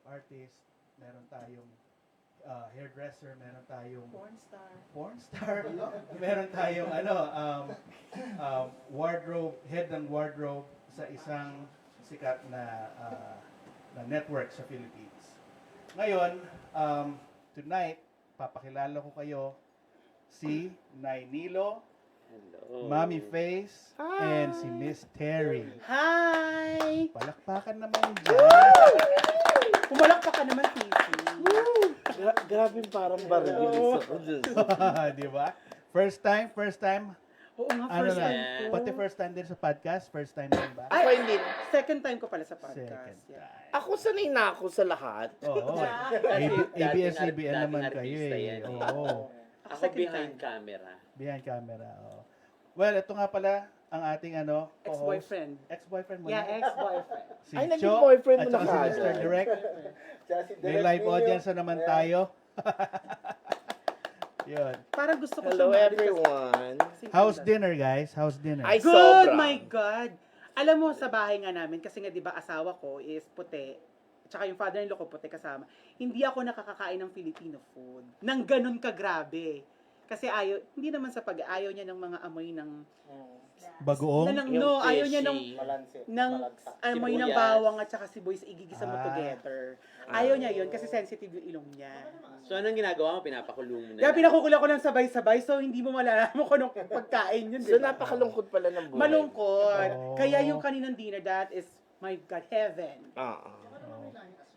artist, meron tayong hairdresser, meron tayong porn Porn star. star, meron tayong wardrobe, head ng wardrobe sa isang sikat na network sa Philippines. Ngayon, tonight, papakilala ko kayo si Nainilo, Hello. Mommy Face, and si Miss Terry. Hi! Palakpakan naman dyan. Pumalakpak ka naman, Titi. Grabe parang baril ako dun. Di ba? First time? Oo nga, Ano first na? time ko. Pati first time din sa podcast? First time din ba? Ako Ay, hindi. second time ko pala sa Second podcast. Yeah. time. Ako sanay na ako sa lahat. Oo. ABS-CBN naman kayo eh. Oo. Ako Second behind time. camera. Behind camera. Oo. Well, ito nga pala ang ating co-host. Ex-boyfriend. Ex-boyfriend mo Yeah, na? ex-boyfriend. Si Ay, naging Cho, boyfriend at mo na saka si kaagad. Mr. Direct. May live audience na naman tayo. Yun. Parang gusto ko Hello sumali everyone. kasi- How's dinner, guys? How's dinner? Ay, Good, sobra. my God! Alam mo, sa bahay nga namin, kasi nga di ba asawa ko is puti, tsaka yung father-in-law ko puti kasama, hindi ako nakakakain ng Filipino food. Nang ganun kagrabe. Kasi hindi naman sa ayaw niya ng mga amoy ng, Bagoong? Yung ayaw niya fishy. ng amoy ng Sibuyas. bawang at saka sibuyas, igigisa mo Ah. together. Ayaw niya yun kasi sensitive yung ilong niya. So, anong ginagawa mo? Pinapakulong mo na Kaya lang. pinakukulang ko ng sabay-sabay, so hindi mo malalaman kung anong pagkain yun. So di ba? napakalungkot pala ng buhay. Malungkot. Oh. Kaya yung kaninang dinner, that is, my God, heaven. Oo.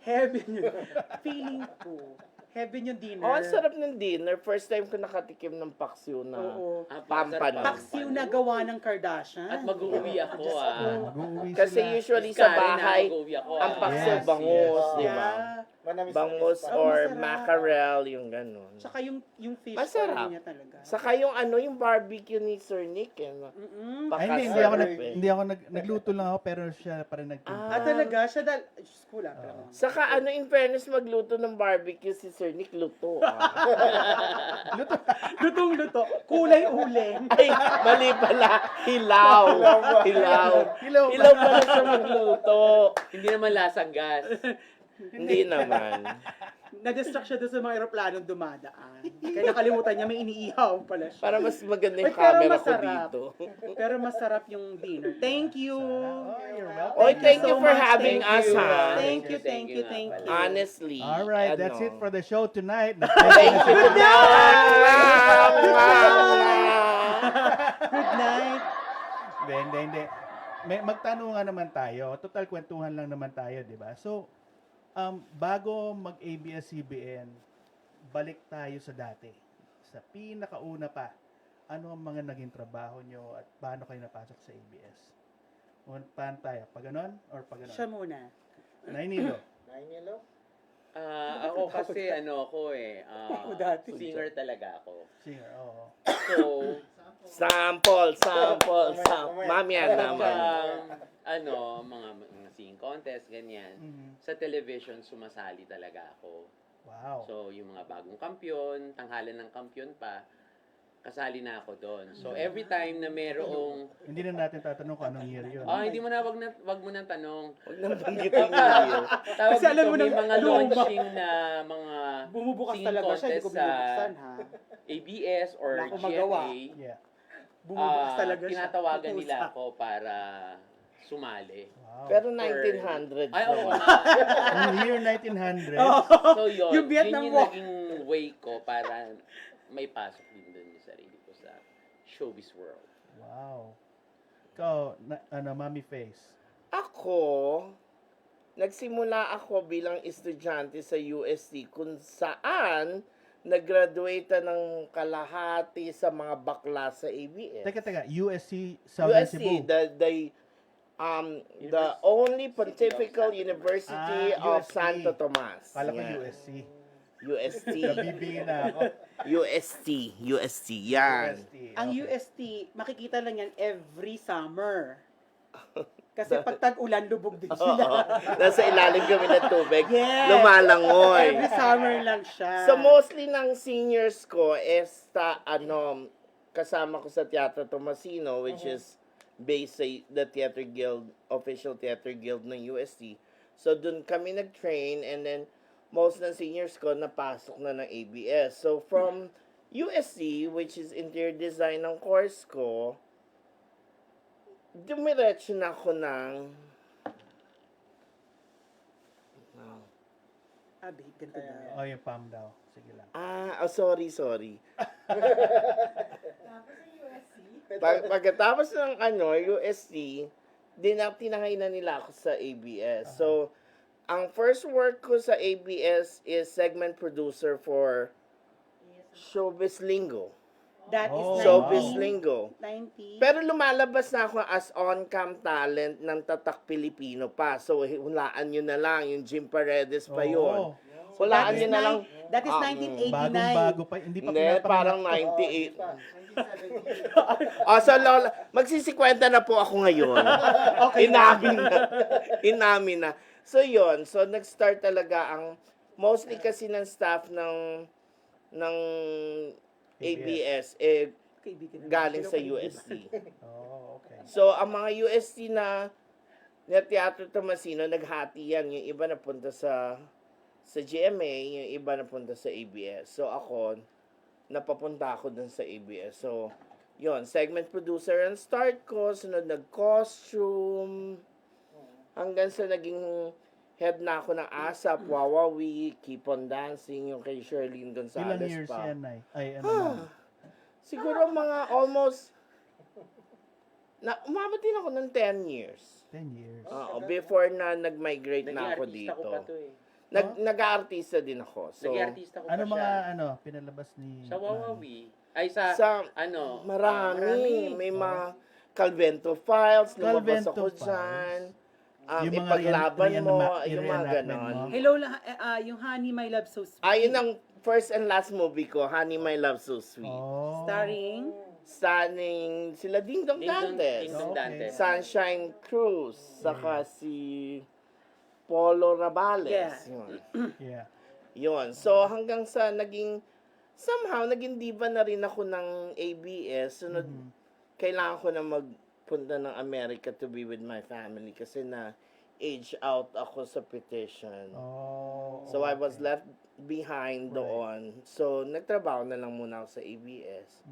Heaven yun. Feeling ko. Heaven yung dinner. Oh, ang sarap ng dinner. First time ko nakatikim ng paksiw na Oo. pampano. Paksiw na gawa ng Kardashian. At mag-uuwi ako Mag-uuwi Kasi sila. usually sa Karen, bahay, mag-uuwi ako, ang paksiw Yes, bangus, yes, di ba? Yeah. Bangus Oh, or masarap. mackerel, yung ganun. Tsaka yung fish Masarap. oil niya talaga. Saka yung barbecue ni Sir Nick. Mm-mm. Ay, hindi ako nagluto lang ako pero siya pa rin nagtimpla. Talaga, siya Diyos ko lang. Saka in fairness, magluto ng barbecue si Sir Nick, luto. Lutong-luto. Kulay uling. Ay, mali pala. Hilaw. Hilaw. Hilaw pala siya magluto. Hindi naman lasang gas. Hindi naman. Na-distract siya doon sa mga aeroplanong dumadaan. Kaya nakalimutan niya, may iniihaw pala siya. Para mas maganda yung Ay, pero camera ko masarap. dito. Pero masarap yung dinner. Thank you. Oh, you're welcome. Oy, thank you so for much. having Thank us, you. ha? Thank you, thank you, thank you. Honestly. All right, that's it for the show tonight. Thank you. Good night. Hindi. May magtanungan naman tayo. Total kwentuhan lang naman tayo, di ba? So, bago mag-ABS-CBN, balik tayo sa dati. Sa pinakauna pa, ano ang mga naging trabaho nyo at paano kayo napasok sa ABS? Paano tayo? Pag ganon or pag ganon? Siya muna. Nainilo. Ako kasi ako Ako dati. singer talaga ako. Singer, oo. So, Sample. Ma'am yan naman. mga singing contest, ganyan. Mhm. Sa television, sumasali talaga ako. Wow. So, yung mga bagong kampyon, tanghalan ng kampyon pa, kasali na ako doon. So, every time na merong... Hindi na natin tatanong kung anong year yun. hindi mo na, wag mo nang tanong. Huwag naman banggitin yung Tawag Kasi alam dito, mo may na, mga luma. launching na mga Bumubukas singing talaga siya, hindi ko contest sa binubuksan ha. ABS or Wala akong magawa. GMA. Yeah. Bumubukas talaga siya. Tinatawagan Pupusa. nila ako para sumali. Wow. Pero 1900 Ay, oo naman. nga. Ang year 1900. So yun, Yung Vietnam yun yung War. naging way ko para may pasok din doon yung sarili ko sa showbiz world. Wow. Ikaw, Mami Face. Ako, nagsimula ako bilang estudyante sa UST kung saan nag-graduate ng kalahati sa mga bakla sa ABS. Teka, USC Southern UST, Cebu. the only Pontifical University of UST. Santo Tomas. Kala ko Yan. USC. UST. Nabibingin na ako. UST. Yan. UST. Ang okay. UST, makikita lang yan every summer. Kasi pag tag-ulan, lubog din Oo. sila. Nasa ilalim kami ng tubig. Yes. Lumalangoy. Every summer lang siya. So mostly ng seniors ko is kasama ko sa Teatro Tomasino, which is based sa the Theater Guild, official Theater Guild ng UST. So dun kami nag-train, and then most ng seniors ko napasok na ng ABS. So from USC, which is interior design ng course ko, dumiretso na ako ng Babe, ganito na. Oh, yung palm daw. Sige lang. sorry. Pagkatapos ng UST, tinangay na nila ako sa ABS. So, ang first work ko sa ABS is segment producer for Showbiz Lingo. That is Oh, Showbiz wow. Lingo. 90. Pero lumalabas na ako as on-cam talent ng Tatak Pilipino pa. So, hulaan nyo na lang. Yung Jim Paredes pa yun. Oo. Hulaan nyo na lang. That is 1989. Bagong-bago pa. Hindi pa Hindi, pinapanganak parang to. 98. So Lola, magsisikwenta na po ako ngayon. Inamin na. So yun, so nag-start talaga ang mostly kasi ng staff ng ABS Kaibigan naman. galing Sino sa kaibigan? UST. Oh, okay. So ang mga UST na Teatro Tomasino, naghati yan. Yung iba napunta sa GMA, yung iba napunta sa ABS. So ako, napapunta ako dun sa ABS. So, yon, segment producer ang start ko, sunod nag-costume, hanggang sa naging head na ako ng ASAP, Wawawi, Keep on Dancing, yung kay Sherlyn Ilang Gonzalez years pa. yan, Nay? Ay, ano na? Siguro mga almost, umabot din ako ng 10 years. 10 years. Oo, before na nag-migrate Naging na ako artista ko dito. pa to eh. Nag-aartista din ako. So, Naging artista ko Ano pa mga, siya. pinalabas ni... Sa Wawawi. Ay, sa marami. May Oh. mga Calvento Files, lumabas Calvento ako Files. dyan. Yung mga Ipaglaban mo, reenactment yung mga mo. ganon. Hello, yung Honey, My Love So Sweet. Yun ang first and last movie ko, Honey, My Love So Sweet. Oh. Starring Starring sila Ding Dong Dantes, Ding Dong Okay. Dantes. Sunshine Cruz, saka si Polo Rabales. Yeah. Yun. Yeah. Yun. So, hanggang sa somehow, naging diva na rin ako ng ABS. Sunod, kailangan ko na magpunta ng America to be with my family kasi na age out ako sa petition. Oh. So, I was okay. left behind doon. So, nagtrabaho na lang muna ako sa ABS.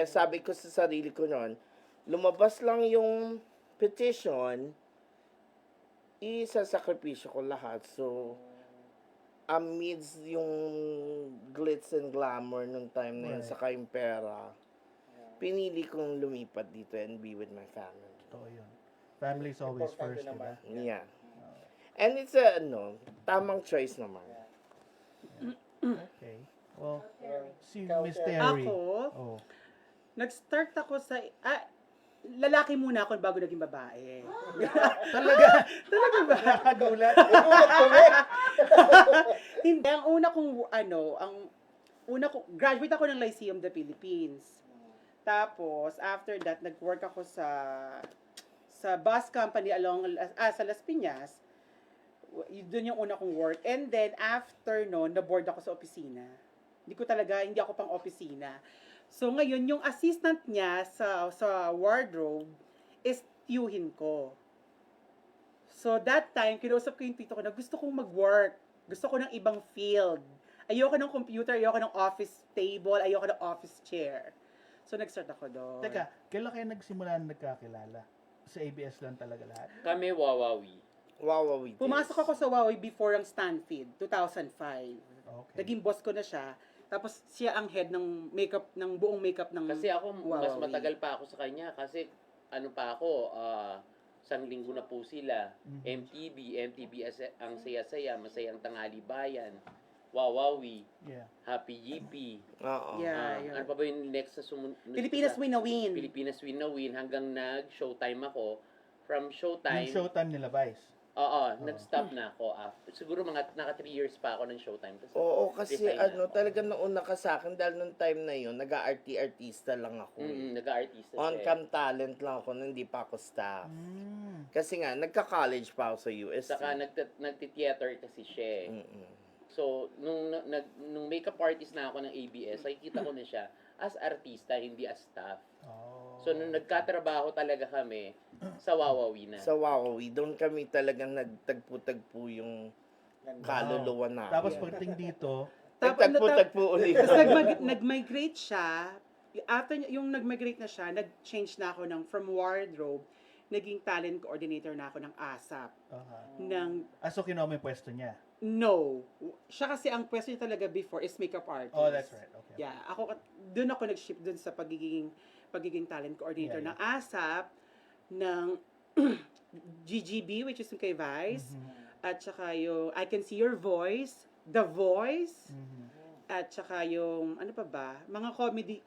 Sabi ko sa sarili ko noon, lumabas lang yung petition, isasakripisyo ko lahat. So, amidst yung glitz and glamour nung time na yun, Right. saka yung pera, pinili kong lumipat dito and be with my family. Totoo yun. Family is always first, di ba? Yeah. And it's tamang choice naman. Okay. Well, si Miss Terry. Ako, Oh. nag-start ako sa... lalaki muna ako bago naging babae. Talaga? Talaga ba? Nakagulat. Hindi, ang una kong, graduate ako ng Lyceum the Philippines. Tapos, after that, nag-work ako sa bus company sa Las Piñas. Doon yung una kong work. And then, after noon, na-board ako sa opisina. Hindi ako pang opisina. So, ngayon, yung assistant niya sa wardrobe is tiyuhin ko. So, that time, kinausap ko yung tito ko na gusto kong mag-work. Gusto ko ng ibang field. Ayoko ng computer, ayoko ng office table, ayoko ng office chair. So, nag-start ako doon. Teka, kailan kayo nagsimula na nagkakilala? Sa ABS lang talaga lahat? Kami Wawawi. Wow. Pumasok ako sa Huawei before ang Stanfield, 2005. Okay. Naging boss ko na siya. Tapos siya ang head ng makeup, ng buong makeup ng Kasi ako, mas Huawei. matagal pa ako sa kanya. Kasi, ano pa ako, isang linggo na po sila. Mhm. MTV ang saya-saya, masayang tanghali bayan. Wawawi, Yeah. Happy GP. Oo. Yeah, yun. Ano pa ba yung next sa sumunod? Pilipinas Win na Win. Pilipinas Win na Win hanggang nag-showtime ako. From Yung showtime, showtime nila, Vice. nag-stop na ako after. Siguro naka 3 years pa ako ng showtime. Tapos Oo, kasi resign na ako. talagang nauna ka sa akin dahil nung time na yun, nag-artista lang ako. Nag-artista siya. On-cam talent lang ako, nung hindi pa ako staff. Mm. Kasi nga, nagka-college pa ako sa US. Saka nagti-theater kasi siya. So, nung makeup artist na ako ng ABS, nakikita ko na siya as artista, hindi as staff. Oh. So, nung nagkatrabaho talaga kami, sa Wawawi na. Sa Wawawi, doon kami talagang nagtagpo-tagpo yung kaluluwa namin. Tapos pagdating dito, Nagtagpo-tagpo ulit. Tapos nag-migrate siya. After yung nag-migrate na siya, nag-change na ako from wardrobe, naging talent coordinator na ako ng ASAP. so kinuha mo yung pwesto niya. No. Siya kasi ang pwesto niya talaga before is makeup artist. Oh, that's right. Okay. Yeah, doon ako nag-shift doon sa pagiging talent coordinator Yeah, ng ASAP, ng GGB, which is yung kay Vice, at saka yung I Can See Your Voice, The Voice, at saka yung, ano pa ba, mga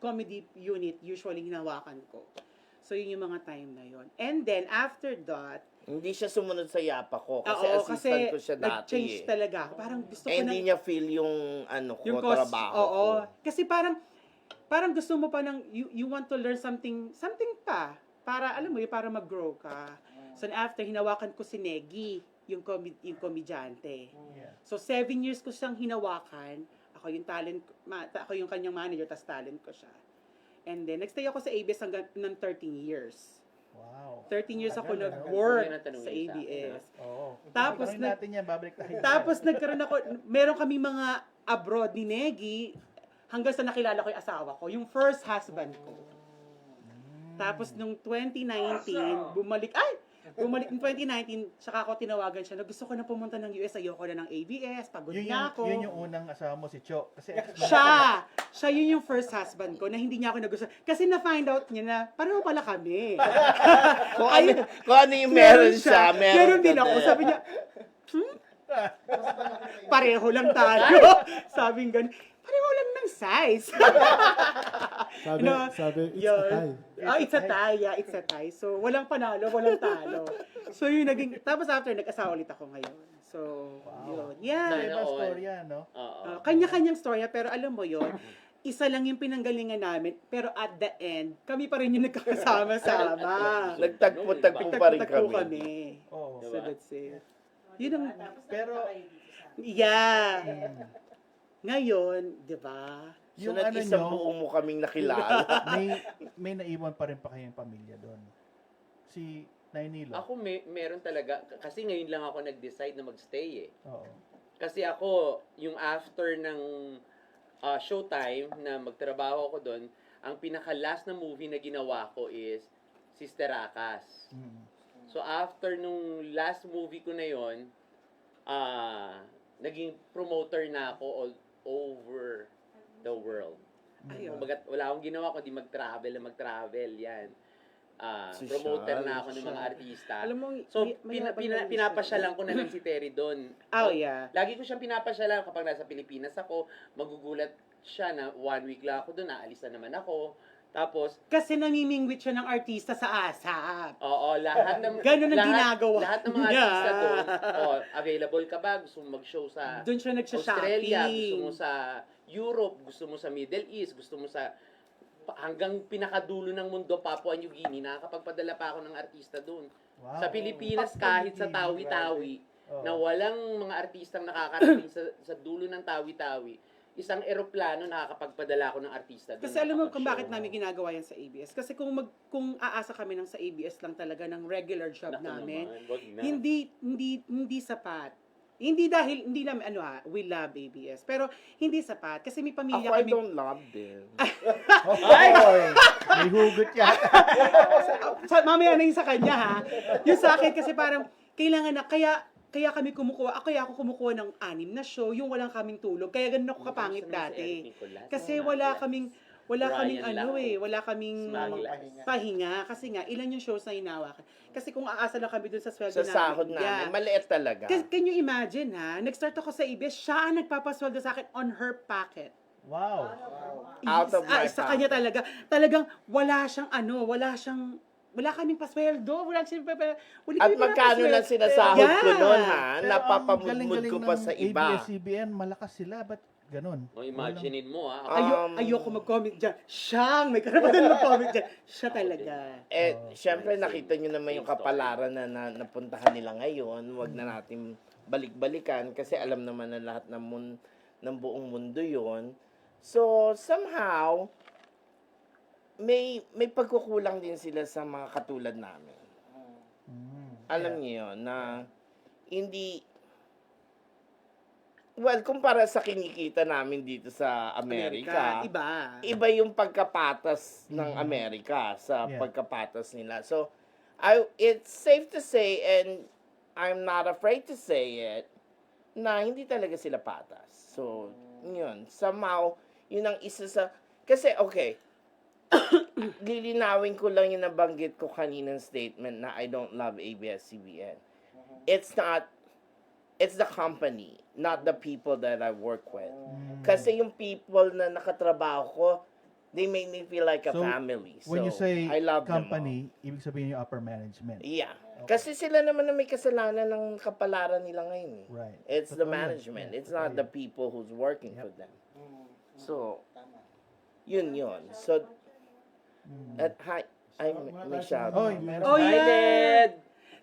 comedy unit usually hinawakan ko. So, yun yung mga time na yun. And then, after that, Hindi siya sumunod sa yapa ko kasi oo, assistant ko siya dati. nag-change talaga ako. Parang gusto ko Hindi niya feel yung trabaho oo. ko. Kasi parang gusto mo pa ng, you want to learn something pa. Para, alam mo yun, para mag-grow ka. So, after, hinawakan ko si Negi, yung komedyante. Yeah. So, 7 years ko siyang hinawakan. Ako yung kanyang manager, tas talent ko siya. And then, nagstay ako sa ABS hanggang ng 13 years. Wow. 13 years ako Tagal, nag-work Yun ang tanongin sa sa akin, ABS. Oo. Tapos Tanungin natin yan, babalik tayo. Tapos meron kami mga abroad ni Negi hanggang sa nakilala ko yung asawa ko, yung first husband ko. Tapos nung 2019, bumalik ng 2019, saka ako tinawagan siya na gusto ko na pumunta ng US, ayoko na ng ABS, pagod na ako. Yun yung unang asawa mo, si Cho. Kasi Siya yun yung first husband ko na hindi niya ako nagustuhan. Kasi na-find out niya na pareho pala kami. Kung ano yung meron siya, Meron din ako. Sabi niya, pareho lang tayo. Sabing ganun. Pareho lang ng size. Sabi, it's a tie. It's a tie. Yeah, it's a tie. So, walang panalo, walang talo. So, yun naging, tapos after, nag-asawa ulit ako ngayon. So, yun. Yeah. Sana Iba all. storya, no? Oo. Kanya-kanyang storya, pero alam mo yun, isa lang yung pinanggalingan namin, pero at the end, kami pa rin yung nagkakasama-sama. Nagtagpo-tagpo pa rin Nagtatagpo kami. Oo. So, that's it. Yun ang, Pero, yeah. Ngayon, di ba? So, yung ano nag-isang nyo, buo mo kaming nakilala. may naiwan pa rin pa kayong pamilya doon. Si Nainilo. Ako meron talaga, kasi ngayon lang ako nag-decide na magstay eh. Oo. Kasi ako, yung after ng showtime na magtrabaho ako doon, ang pinaka-last na movie na ginawa ko is Sister Akas. So after nung last movie ko na yon, naging promoter na ako all over the world. Ayun. Kumbaga, wala akong ginawa kundi mag-travel, yan. Social. Promoter na ako ng mga artista. Alam mo, So, may pinapasyalan ko na lang si Terry doon. Oh, yeah. Lagi ko siyang pinapasyalan kapag nasa Pilipinas ako, magugulat siya na 1 week lang ako doon, aalis na naman ako. Tapos, Kasi namimingwit siya ng artista sa ASAP. oo, lahat ng Ganun ang ginagawa Lahat ng mga niya. artista doon, available ka ba? Gusto mo mag-show sa Doon siya Australia, nagsha-shopping. gusto mo sa Europe, gusto mo sa Middle East, gusto mo sa hanggang pinakadulo ng mundo, Papua New Guinea, nakakapagpadala pa ako ng artista doon. Wow. Sa Pilipinas, Papua kahit New sa Guinea, Tawi-Tawi, Oo. na walang mga artistang nakakarating sa dulo ng Tawi-Tawi, isang eroplano nakakapagpadala ako ng artista doon. Kasi alam mo kung nakakapag-show. bakit namin ginagawa yan sa ABS. Kasi kung aasa kami ng sa ABS lang talaga ng regular job Naku namin, naman, wag na. hindi sapat. Hindi namin we love ABS, pero hindi sapat kasi may Ako, pamilya I kami. don't love them. Oy, may hugot yan. Mamaya na yung sa kanya ha. Yung sa akin kasi parang kailangan na kaya kami kumukuha, ako kumukuha ng 6 na show, yung walang kaming tulog. Kaya ganun ako kapangit dati. Kasi wala kaming wala kaming Smuggler. pahinga kasi nga ilan yung shows na hinawakan. Kasi kung aasa lang kami dun sa sweldo Sa sahod namin, maliit talaga. Can you imagine ha? Nag-start ako sa ABS, siya ang nagpapasweldo sa akin on her pocket. Wow. Out of my Sa kanya talagang wala kaming pasweldo, At magkano lang sinasahod ko noon, ha? Pero ang Napapamudmud galing-galing ko pa ng sa iba. ABS-CBN, malakas sila. Ba't ganun? O, imaginein mo, Ayoko mag-comment dyan. Siyang may karapatan mag-comment dyan. Siya talaga. Syempre nakita nyo naman yung kapalaran na napuntahan nila ngayon. Huwag na natin balik-balikan kasi alam naman ng lahat ng buong mundo yon. So, somehow, may pagkukulang din sila sa mga katulad namin. Alam niyo yun, na hindi... Well, kumpara sa kinikita namin dito sa Amerika, iba yung pagkapatas ng Amerika sa Yeah. pagkapatas nila. So, it's safe to say, and I'm not afraid to say it, na hindi talaga sila patas. So, yun. Somehow, yun ang isa sa... Kasi, okay, lilinawin ko lang yung nabanggit ko kaninang statement na I don't love ABS-CBN. It's the company, not the people that I work with. Kasi yung people na nakatrabaho ko, they make me feel like a So, family. So, When you say I love company, ibig sabihin yung upper management. them all. Yeah. Kasi sila naman na may kasalanan ng kapalaran nila ngayon. Eh. Right. It's the Totoo yun. management. Yeah, It's totoo not yun. the people who's working for them. So, yun. So, at hi, may shout. Oy, meron. Oh, Hi, yeah. Led!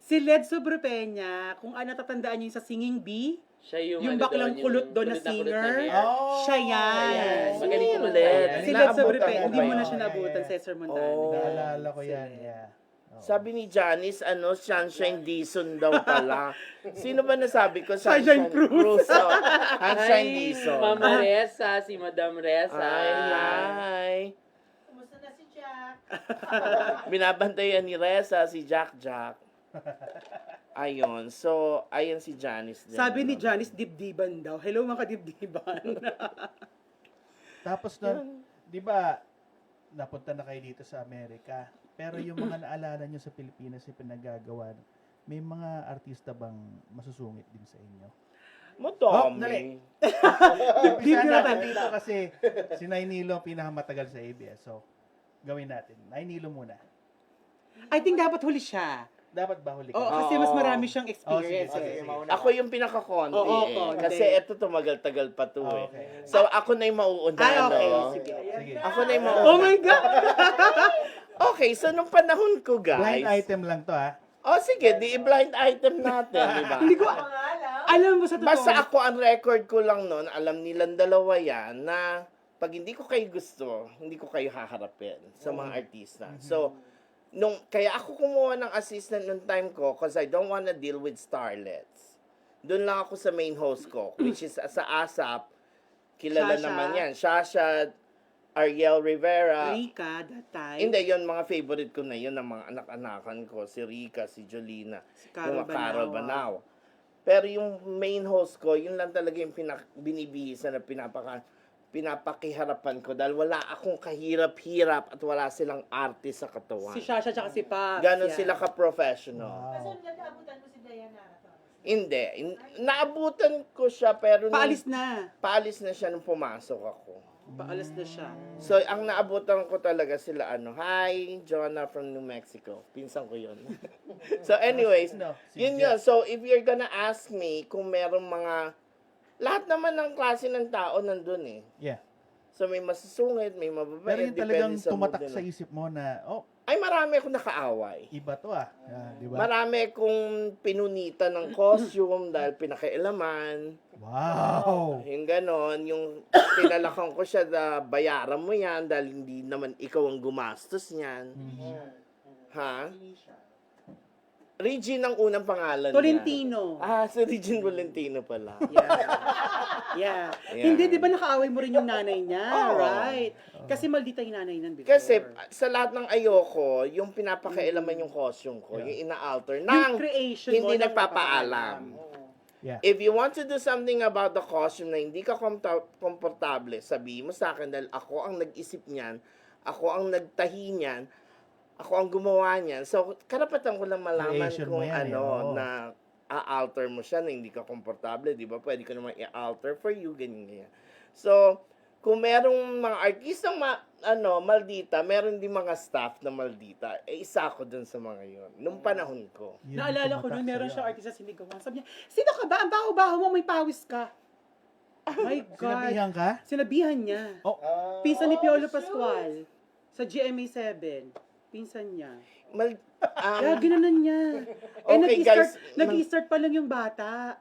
Si Led Sobrepeña, kung natatandaan niyo yung sa Singing Bee, Siya yung ano baklang doon, kulot doon na kulot singer. hair. Oh, siya yan. Ayan. Sino Magaling yung kumanta Led? yan. Si Led Naabutan Sobrepeña, ko hindi ba mo na yun? siya nabutan, Cesar Montano. Oh. Naalala ko Si yan. Led. Yeah. Oo. Sabi ni Janice, Sunshine Dizon daw pala. Sino ba nasabi ko? Sunshine Cruz. Oh, Sunshine Hi, Dizon. Mama Reza, si Madam Reza. Hi. Kumusta na si Jack? Binabantayan ni Reza si Jack. Ayun. So, ayan si Janice. din. Sabi ni Janice, dibdiban daw. Hello mga dibdiban. Tapos nun, di ba, napunta na kayo dito sa Amerika. Pero yung mga naalala nyo sa Pilipinas yung pinagagawa, may mga artista bang masusungit din sa inyo? Madami. Umpisa natin dito kasi si Nainilo ang pinakamatagal sa ABS. So, gawin natin. Nainilo muna. I think dapat huli siya. Dapat ba huli ka? Oo, kasi mas marami siyang experience. sige, eh. Ako yung pinaka-konti. Oo, eh. konti. Kasi eto tumagal-tagal pa to eh. Okay. So, ako na yung mauuna. Ay, okay. no? Sige. Sige. Ako na yung mauuna. Oh my God! Okay, so nung panahon ko, guys. Blind item lang to, ha? Oh, sige, di blind item natin, di ba? Hindi ko, alam mo sa totoo. Basta ako, ang record ko lang noon, alam nilang dalawa yan, na pag hindi ko kayo gusto, hindi ko kayo haharapin sa mga artista. So, kaya ako kumuha ng assistant nung time ko because I don't wanna deal with starlets. Doon lang ako sa main host ko, which is sa ASAP, kilala Shasha. naman yan. Shasha, Ariel Rivera. Rika, that time. Hindi, yun, mga favorite ko na yun, ng mga anak-anakan ko. Si Rika, si Jolina, Si Carol yung mga Carol Banawa. Banaw. Pero yung main host ko, yun lang talaga yung binibihisan na pinapakiharapan ko dahil wala akong kahirap-hirap at wala silang arte sa katawan. Si Shasha tsaka si Paps. Ganon yan. sila ka-professional. Wow. nag-aabutan mo si Diana. Hindi. Naabutan ko siya pero Paalis na. paalis na siya nung pumasok ako. Paalas na siya. So, ang naabutan ko talaga sila, hi, Jonah from New Mexico. Pinsan ko yun. So, anyways, No, si yun Jeff. yun. So, if you're gonna ask me kung merong mga, lahat naman ng klase ng tao nandun eh. Yeah. So, may masusungit, may Pero mababait, yung talagang depende sa mood tumatak nila. sa isip mo na, oh, Ay, marami akong nakaaway. iba to ah. Di ba? Marami kong pinunitan ng costume dahil pinakailaman. Wow! Yung ganon, yung tinalakan ko siya na bayaran mo yan dahil hindi naman ikaw ang gumastos niyan. Ha? Regine ang unang pangalan niya. Tolentino. Si Regine Valentino pala. Yeah. Yeah. Yeah. Hindi, di ba nakaaway mo rin yung nanay niya? Oo. Right. Kasi maldita yung nanay nun before. Kasi sa lahat ng ayoko, yung pinapakailaman yung costume ko, yung ina-alter, nang creation hindi mo nang nagpapaalam. Yeah. If you want to do something about the costume na hindi ka komportable, sabihin mo sa akin dahil ako ang nag-isip niyan, ako ang nagtahi niyan, ako ang gumawa niyan. So, karapatan ko lang malaman Creation kung mo yan, oo. na a-alter mo siya na hindi ka komportable, di ba? Pwede ko naman i-alter for you, ganyan. So, kung merong mga artistang maldita, meron din mga staff na maldita, isa ako dun sa mga yun. Nung panahon ko. Yun Naalala ko tumatak nun, meron sa'yo. siyang artista sinigawan. Sabi niya, sino ka ba? Ang baho-baho mo, may pawis ka. Oh my God. Sinabihan ka? Sinabihan niya. Oh, Pinsan ni Piolo Pascual. Sa GMA 7. Pinsan niya. Kaya ginanon niya. Okay, guys. Nag-start pa lang yung bata.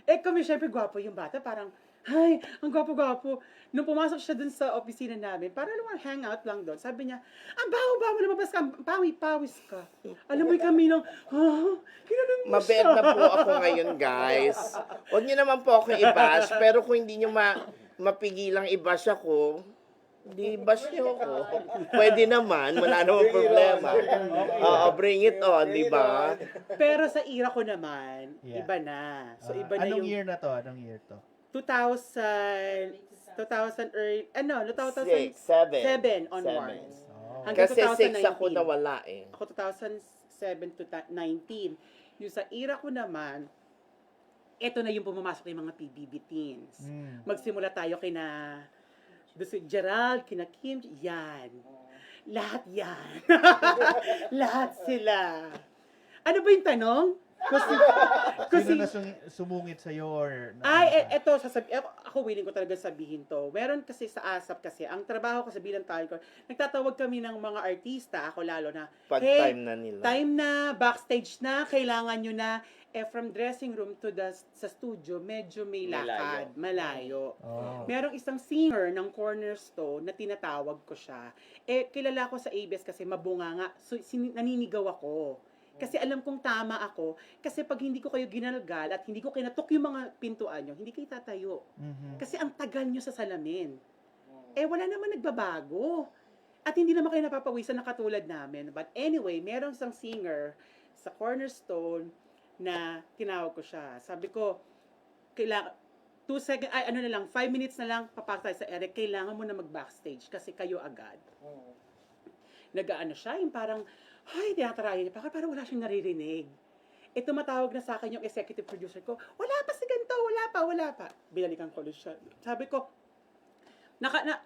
Kami syempre gwapo yung bata. Parang, ay, ang gwapo-gwapo. Nung pumasok siya dun sa opisina namin, para lang hangout lang doon. Sabi niya, ang baho-baho mo, lumabas ka, pawis ka. Alam mo kami lang, ginanon mo Mabait siya. na po ako ngayon, guys. Huwag niyo naman po ako i-bash, pero kung hindi niyo mapigilang i-bash ako, di bash niyo ako. Pwede naman, wala namang problema. Bring it on, di ba? Pero sa era ko naman, Yeah. iba na. So, iba na anong yung year na to? Anong year to? 2000 or, 6, 7. 2007 onwards. Oh. Hanggang Kasi 6 2019. ako nawala eh. Ako 2007 to 19. Yung sa era ko naman, eto na yung pumamasok ng mga PBB teens. Magsimula tayo kina si Gerald, kina Kim, yan. Lahat yan. Lahat sila. Ano ba yung tanong? Sino na sumungit sa'yo or... Eto, ako willing ko talaga sabihin to. Meron kasi sa ASAP kasi, ang trabaho ko sa bilang talent ko, nagtatawag kami ng mga artista, ako lalo na, Pag hey, time na nila. time na, backstage na, kailangan nyo na, from dressing room to sa studio, medyo may lakad, malayo. Oh. Merong isang singer ng Cornerstone na tinatawag ko siya. Kilala ko sa ABS kasi mabunga nga, so, naninigaw ako. Kasi alam kong tama ako. Kasi pag hindi ko kayo ginalgal at hindi ko kinatok yung mga pintuan nyo, hindi kayo tatayo. Kasi ang tagal nyo sa salamin. Wala naman nagbabago. At hindi naman kayo napapawisan na katulad namin. But anyway, merong isang singer sa Cornerstone na tinawag ko siya. Sabi ko, kailangan, 2 seconds, 5 minutes na lang, papasok tayo sa Eric, kailangan mo na mag-backstage kasi kayo agad. Nag-ano siya, yung parang, ay, tinatarayan niya, parang wala siyang naririnig. Tumatawag na sa akin yung executive producer ko, wala pa si ganito, wala pa. Binalikan ko ulit siya. Sabi ko,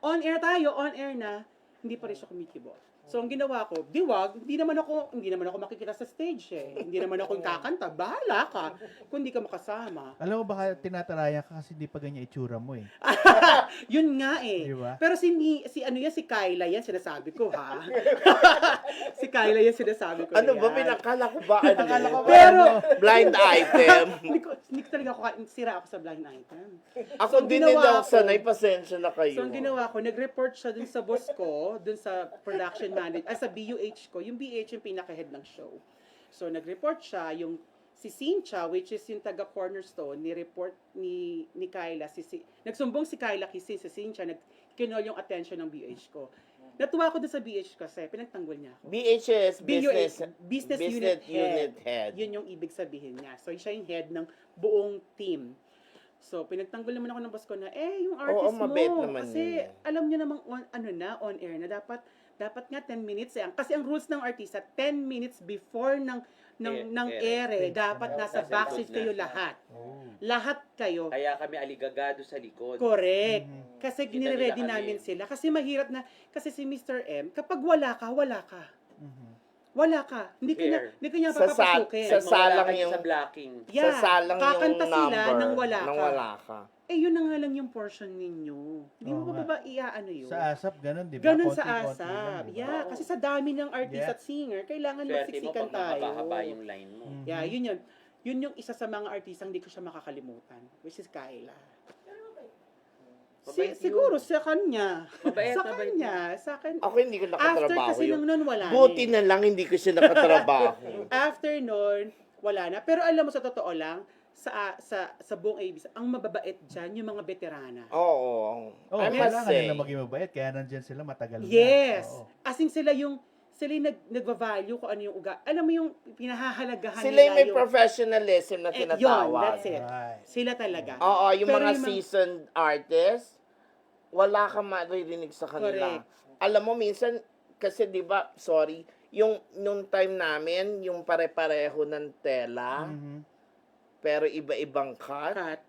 on air tayo, on air na, hindi pa rin siya kumikibot. So, ang ginawa ko, hindi naman ako makikita sa stage eh. Hindi naman ako kakanta, bahala ka kung hindi ka makasama. Alam mo, baka tinataraya ka kasi di pa ganyan itsura mo eh. Yun nga eh. Diba? Pero si Kyla yan, sinasabi ko ha. Si Kyla yan, sinasabi ko Ano ba, yan. pinakala ko ba? Akala ko ba, Pero, Blind item. hindi ko talaga sira ako sa blind item. Ako So, din ginawa daw ko- sanay, pasensya na kayo. So, ang ginawa ko, nag-report siya dun sa boss ko, dun sa production manager, sa BUH ko. Yung BUH yung pinaka-head ng show. So, nag-report siya, yung si Cynthia, which is yung taga-Cornerstone, ni-report ni Kyla. Nagsumbong si Kyla kasi si Cynthia, kinol yung attention ng BUH ko. Natuwa ko dun sa BUH kasi, pinagtanggol niya ako. BHS, Business Unit Head. Yun yung ibig sabihin niya. So, siya yung head ng buong team. So, pinagtanggol naman ako ng boss ko na, yung artist mo. mabait naman Kasi, yun. alam niyo namang on air na, dapat dapat nga 10 minutes eh. Kasi ang rules ng artista, 10 minutes before ng ere, dapat nasa Nasa backstage likod na. kayo lahat. Oh. Lahat kayo. Kaya kami aligagado sa likod. Correct. Mhm. Kasi Kita nire-ready nila kami. namin sila. Kasi mahirap na, kasi si Mr. M, kapag wala ka, wala ka. Mhm. Wala ka. Hindi kanya Sa papapasukin. sa- salang kayo yung- sa blocking. Yeah. Sasalang yung Kakanta sila number nang wala nang ka. wala ka. Eh, yun na nga lang yung portion ninyo. Hindi mo Oo pa nga. ba iaano yun? Sa ASAP, ganun, di ba? Ganon sa Konti-konti ASAP. lang, di ba? Yeah, Oo. kasi sa dami ng artist Yeah. at singer, kailangan Swerte mo magsiksikan pag tayo. mahaba-haba yung line mo. Mhm. Yeah, yun yun. Yun yung isa sa mga artistang hindi ko siya makakalimutan, which is Kyla. Mabait yun. Siguro sa kanya. Mabait, sa mabait kanya. Sa akin. Ako hindi ko After nakatrabaho kasi yun. nung nun, wala Buti na. na lang hindi ko siya nakatrabaho. After nun, wala na. Pero alam mo, sa totoo lang, sa buong ABC, ang mababait dyan, yung mga veterana. Oo. Oh, I must kailangan say. nila maging mabait, kaya nandyan sila matagal na. Yes. Oo. As in sila yung nagva-value kung ano yung uga. Alam mo yung pinahahalagahan Sila nila yung may yung... professionalism na Yun, tinatawag. that's it. Right. Sila talaga. Oo, yung Pero mga yung mga- seasoned artists, wala kang maririnig sa kanila. Correct. Alam mo, minsan, kasi di ba, sorry, yung nung time namin, yung pare-pareho ng tela, Mhm. pero iba-ibang cut, Cut.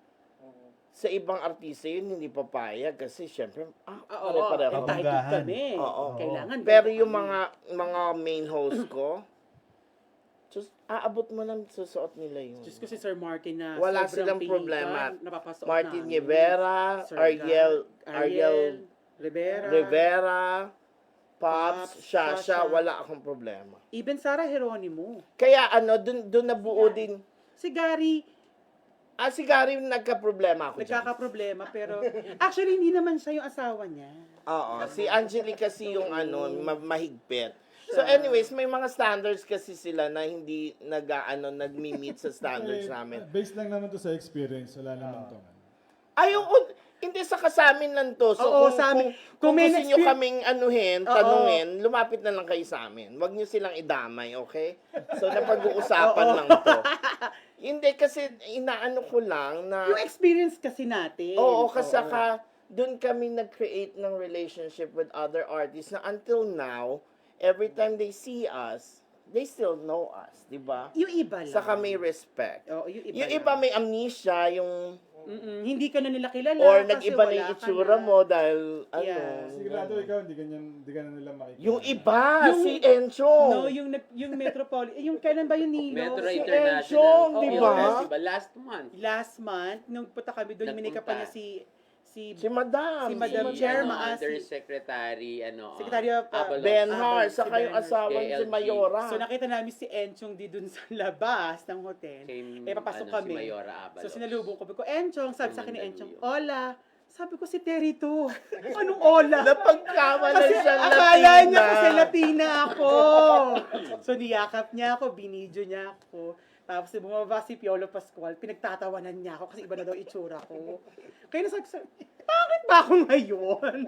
sa ibang artista yun, hindi papayag kasi syempre, Oo, pare-pareho. entitled Kabanggahan. kami. Oo. Kailangan. Pero ganun yung kami. mga main host ko, just aabot mo lang susuot nila yun. Diyos ko si Sir Martin na Wala sobrang silang pihikan, problema. napapasok Martin namin. Rivera, Sir Ariel Rivera. Rivera, Pops, Pops, Shasha, Shasha. wala akong problema. Even Sarah Geronimo. Kaya dun nabuo din. Si Gary, Si Gary nagka-problema ako dyan. nagkakaproblema pero actually hindi naman siya yung asawa niya. Oo, si Angelique kasi yung mahigpit. So anyways, may mga standards kasi sila na hindi nagmi-meet sa standards namin. Based lang naman to sa experience. Wala naman to. Hindi sa kasamin lang to. So Oo, kung, sa amin. kung Kung may gusto nyo experience- kaming tanungin, lumapit na lang kayo sa amin. Huwag nyo silang idamay, okay? So napag-uusapan lang to. Hindi kasi inaano ko lang na... Yung experience kasi natin. Oo, kasi doon kami nag-create ng relationship with other artists na until now, every time they see us, they still know us, di ba? Yung iba lang. Saka may respect. Oo, yung iba Yung lang. iba may amnesia, yung... Hindi ka na nila kilala. Or kasi nag-iba na wala yung ka itsura na. mo dahil Yeah. Sigurado ikaw, hindi ka na nila makikita. Yung iba, Yung- si Enchong. No, yung Metropolitan. Yung kailan ba yung Nilo? Metro Si International Enchong, di Film ba? Festival last month. Last month, nung punta kami doon, minika pa niya si Si Madam. Si Madam Chair, Maasi. Undersecretary, Secretary of Abalos. Benhar, Si saka yung Ben Hart. asawa niya si KLG. Mayora. So nakita namin si Enchong di dun sa labas ng hotel. Papasok kami. Si Mayora Abalos. So sinalubong ko. Sabi ko, Enchong, sabi sa akin ni Mandaluyong. Enchong, Ola. Sabi ko si Terry to. Anong Ola? Napagkamalan Kasi siyang akala niya Latina. kasi Latina ako. So niyakap niya ako, binidyo niya ako. Tapos bumaba si Piolo Pascual, pinagtatawanan niya ako kasi iba na daw itsura ko. Kaya nasabi ko, bakit ba ako ngayon?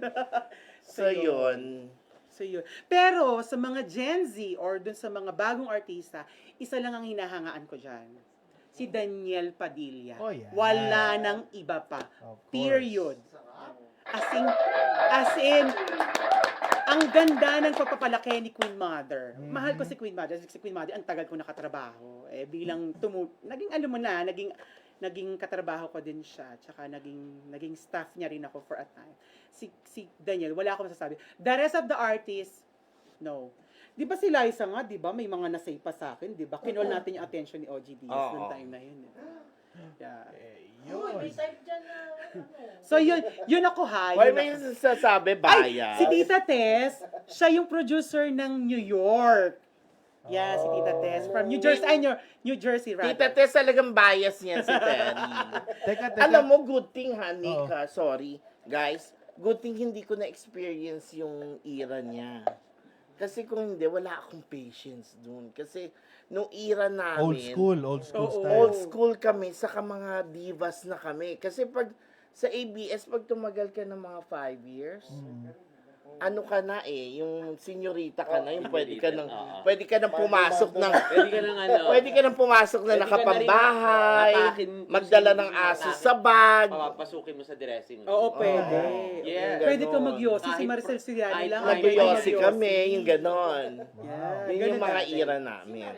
So yun. So yun. Pero sa mga Gen Z or dun sa mga bagong artista, isa lang ang hinahangaan ko dyan. Si Daniel Padilla. Oh, yeah. Wala nang iba pa. Of course. Period. As in, ang ganda ng pagpapalaki ni Queen Mother. Mahal ko si Queen Mother. Si Queen Mother, ang tagal ko nakatrabaho. Bilang naging ano mo na, naging katrabaho ko din siya. Tsaka naging staff niya rin ako for a time. Si Daniel, wala akong masasabi. The rest of the artists, no. Di ba si Liza nga, di ba, may mga nasay pa sa akin, di ba? Kinol natin yung attention ni OG Diaz Oo. noong time na yun. Yeah. Yun. So yun ako ha. Why yun may ako. sasabi Ay, bias? si Tita Tess, siya yung producer ng New York. Yeah, si Tita Tess from New Jersey. New Jersey, rather. Tita Tess talagang bias niya si Terry. Teka. Alam mo, good thing ha, Oo. Nika, sorry, guys, good thing hindi ko na-experience yung era niya. Kasi kung hindi, wala akong patience dun. Kasi nung era namin, Old school Oo. style. old school kami, saka mga divas na kami. Kasi pag sa ABS, pag tumagal ka ng mga 5 years, ano ka na eh, yung senyorita ka na, yung pwede ka nang Oo. pwede ka nang pumasok ng Pwede ka nang ano. pwede ka nang pumasok na Pwede ka na rin nakapambahay, atakin kung magdala sino ng yung aso atake. sa bag, Papapasukin mo sa dressing room. Oo, pwede. Yeah. Pwede ka Ganon. magyosi. Si Kahit Maricel Soriano kahit lang. private pwede magyosi magyosi. kami, yung ganon. Yeah, Yun ganun yung mga natin. era namin.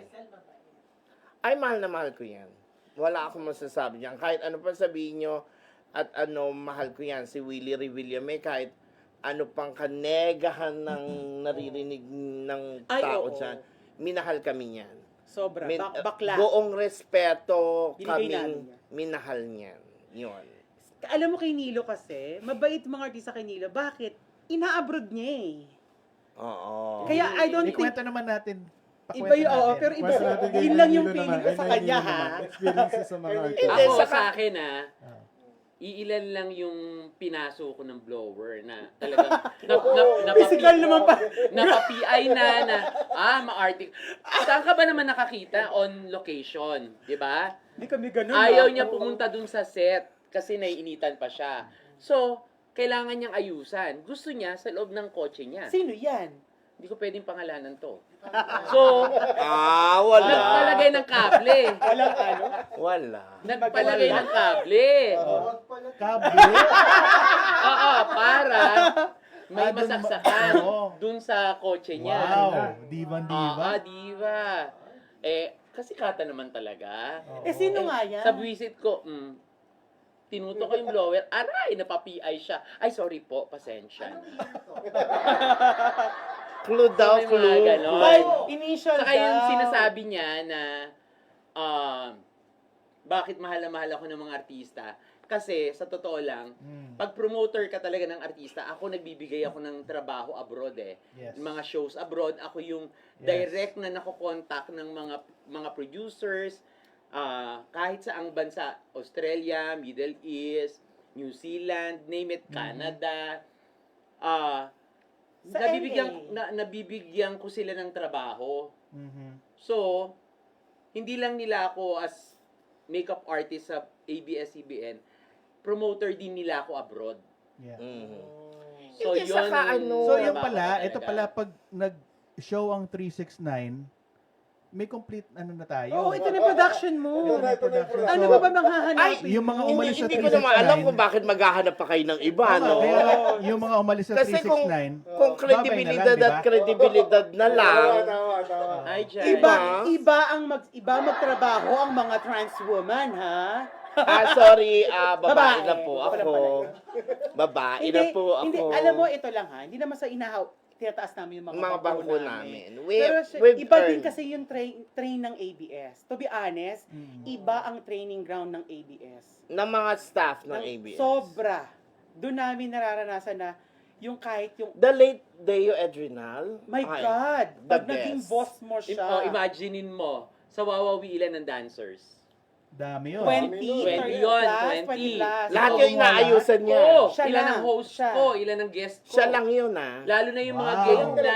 Ay, mahal na mahal ko yan. Wala akong masasabi niyan. Kahit ano pa sabihin nyo, at ano, mahal ko yan. Si Willie Revillame, kahit ano pang kanegahan ng naririnig ng Ay, tao oo. dyan. Minahal kami niyan. Sobra. Min- Bakla. Buong respeto Binigay kaming namin yan. minahal niyan. Yun. Alam mo kay Nilo kasi, mabait mga artista kay Nilo. Bakit? Ina-abroad niya eh. Oo. Kaya I don't think, Ikwento naman natin. iba yun, oo, pero iba, Kwento natin kay yun lang yung Nilo feeling naman. ko Ay, sa kay kanya Nilo ha. naman. Experiences sa mga artist. Hindi, Ako saka- sa akin Ah. iilan lang yung pinaso ko ng blower na talagang Physical naman pa. napapi-ay na ma-artic. Saan ka ba naman nakakita on location, 'di ba? Hindi kami ganun. Ayaw ha? niya pumunta dun sa set kasi naiinitan pa siya. So, kailangan niyang ayusan. Gusto niya sa loob ng kotse niya. Sino yan? Hindi ko pwedeng pangalanan to. So, Wala. nagpalagay ng kable. Walang ano? Wala. Nagpalagay ng kable. Kable. Oo, para may Ah, dun ma- masaksakan Oo. dun sa kotse niya. Wow. Diva. Diva. Kasi kata naman talaga. Eh, sino nga yan? Sa visit ko, tinuto ko yung blower. Aray, napapi-ay siya. Ay, sorry po, pasensya. Clue daw, May mga clue. ganon. Ay, initial Saka yung daw. sinasabi niya na bakit mahal na mahal ako ng mga artista. Kasi, sa totoo lang, pag promoter ka talaga ng artista, ako nagbibigay ako ng trabaho abroad eh. Yes. Mga shows abroad, ako yung Yes. direct na nakokontak ng mga producers, kahit sa ang bansa, Australia, Middle East, New Zealand, name it, Canada. Sa Nabibigyan ko sila ng trabaho. Mhm. So, hindi lang nila ako as makeup artist sa ABS-CBN, promoter din nila ako abroad. Yeah. Mhm. So, Hindi, yun saka ang ano, So yung trabaho pala, talaga. ito pala pag nag-show ang 369, may complete ano na tayo. Oo, ito na production mo. Ito na yung production. Ano So, ba ba manghahanapin? yung mga mo? umalis sa Hindi ko naman alam 369. kung bakit maghahanap pa kayo ng iba, Oo, no? kaya yung mga umalis sa Kasi 369, Kung kredibilidad babay na lang, at kredibilidad na lang, Ay, Jai. Iba magtrabaho ang mga trans woman, ha? sorry, babae Babae. na po Wala ako. pala Babae na po ako. Hindi, alam mo, ito lang ha. Hindi naman sa tinataas namin yung mga bangko namin. Pero We've iba din earned. kasi yung train ng ABS. To be honest, iba ang training ground ng ABS. ng mga staff ng ABS. Sobra. Doon namin nararanasan na yung kahit yung, The late Deo Edrinal. my Ay, God, the pag naging best. boss mo siya, Imaginein mo, sa Wawawi ilan ng dancers? dami yun. 20, 20 30 yun, plus, 20. 20 plus. Lahat Oo, yung inaayusan niya. Oo, Siya ilan lang, ang host siya. ko, ilan ang guest ko. Siya lang yun, Lalo na yung mga Wow. game na,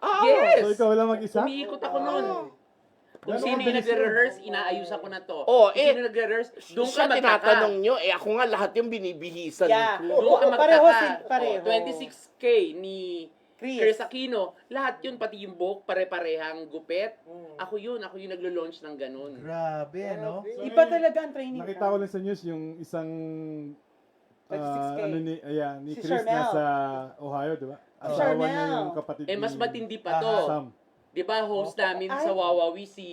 Oo. yes! So ikaw lang mag-isa? Umiikot ako nun. Kung Gano'ng sino yung kabilis nagre-rehearse, inaayusan ko na to. Oo, Kung sino nagre-rehearse, doon ka Siya tinatanong magkaka. nyo, ako nga lahat yung binibihisan Yeah. ko. Doon ka Pareho magkaka. pareho. 26K ni Chris Aquino. Lahat yun, pati yung book, pare-parehang gupet. Ako yun naglo-launch ng ganun. Grabe, no? So, Iba talaga ang training Nakita ko ground. lang sa news yung isang 26K. ni Si Chris Charnel. nasa Ohio, di ba? Si Asawa niya Charnel. yung kapatid Mas ni matindi pa to. Sam. Di ba host namin Ay. sa Wawawi si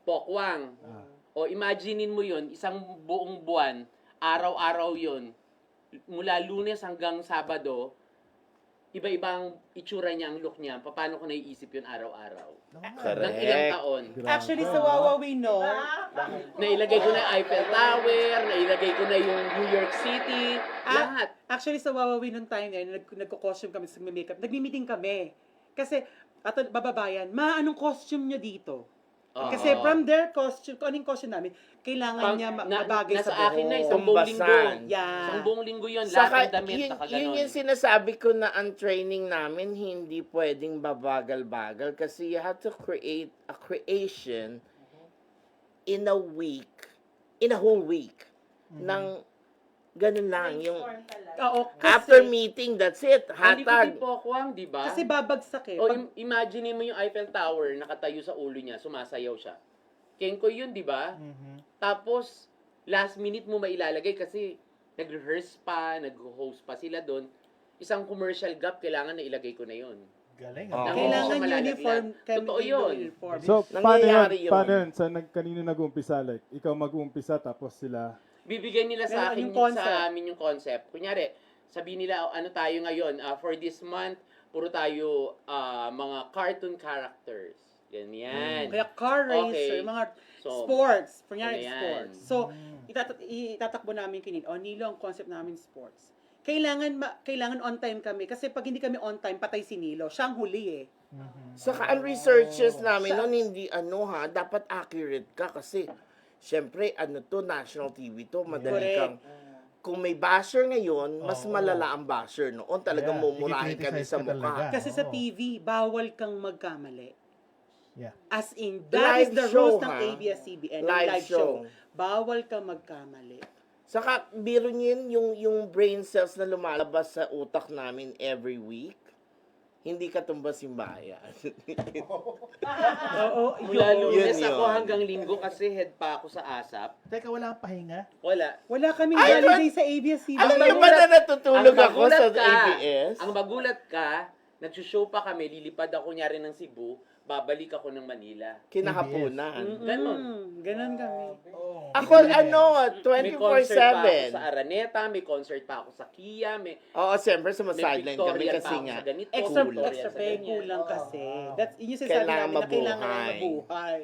Pokwang. Ah. O imaginein mo yun, isang buong buwan, araw-araw yun. Mula Lunes hanggang Sabado, iba-ibang itsura niya, ang look niya. Paano ko naiisip yun araw-araw? Ng ilang taon. Grabe. Actually, sa Wawawi, no? Nailagay ko na yung Eiffel Tower, nailagay ko na yung New York City, lahat. Actually, sa Wawawi nung time na yun, nagko-costume kami sa makeup. Nagmi-meeting kami. Kasi, bababayan, anong costume nyo dito? Kasi Oo. from their costume, kung anong costume namin, kailangan niya mabagay nasa sa akin na, buhok. isang buong linggo. Yeah. Isang buong linggo yun, lahat Saka, ng damit, saka yun ganon. yung sinasabi ko na ang training namin hindi pwedeng babagal-bagal kasi you have to create a creation in a week, in a whole week, ng Ganun lang. Yung Oo, after kasi, meeting, that's it. Hindi ko Hatag. tipo kwang, di ba? kasi babagsak eh. O Pag- imagine mo yung Eiffel Tower, nakatayo sa ulo niya, sumasayaw siya. Kenko yun, di ba? Mhm. Tapos, last minute mo mailalagay kasi nag-rehearse pa, nag-host pa sila doon. Isang commercial gap, kailangan na ilagay ko na yun. Galing. Oo. ah. Kailangan siya malalaglag. uniform, Totoo yun. uniform. So, Nangyayari yun. paano yun? Sa kanino nag-uumpisa? Like, ikaw mag-uumpisa tapos sila... Bibigyan nila sa Meron akin yung concept. sa amin yung concept. Kunyari, sabihin nila ano tayo ngayon, for this month, puro tayo mga cartoon characters. Ganyan. Kaya car Okay. racer, mga So, sports, kunyari ano yan? sports. So, itatakbo namin kinin, Nilo, ang concept namin sports. Kailangan on time kami kasi pag hindi kami on time, patay si Nilo. Siya ang huli eh. Saka ang researches namin noon, hindi dapat accurate ka kasi syempre, national TV to, madali Correct. kang, kung may basher ngayon, mas Oo. malala ang basher noon. Talagang Yeah, mumurahin ka din i-criticize sa ka talaga. mukha. Kasi sa Oo. TV, bawal kang magkamali. Yeah. As in, that is Live the show, rules ng ha? ABS-CBN, ng Live live show. show. Bawal kang magkamali. Saka, biro niyo yun, yung brain cells na lumalabas sa utak namin every week, hindi katumbas yung bayan. Oo, mula yun. Lunes Yun ako yun. hanggang Linggo kasi head pa ako sa ASAP. Teka, wala kang pahinga? Wala. Wala kaming Ay, holiday sa ABS-CBN. Alam niyo ba magulat- na natutulog ang ako sa magulat ka, ABS? Ang magulat ka, nagsushow pa kami, lilipad ako nyari ng Cebu, babalik ako ng Manila. Kinahaponan. Ganon. Ganon kami. Ako, May concert pa ako 24/7. sa Araneta, may concert pa ako sa Kia, may Oo, siyempre sa may sideline kami pictorial kasi pa ako nga. sa ganito. Extra, pictorial extra sa pay, ganyan. kulang kasi. That's, yun yung sinasabi Kailangan namin na kailangan mabuhay. na mabuhay.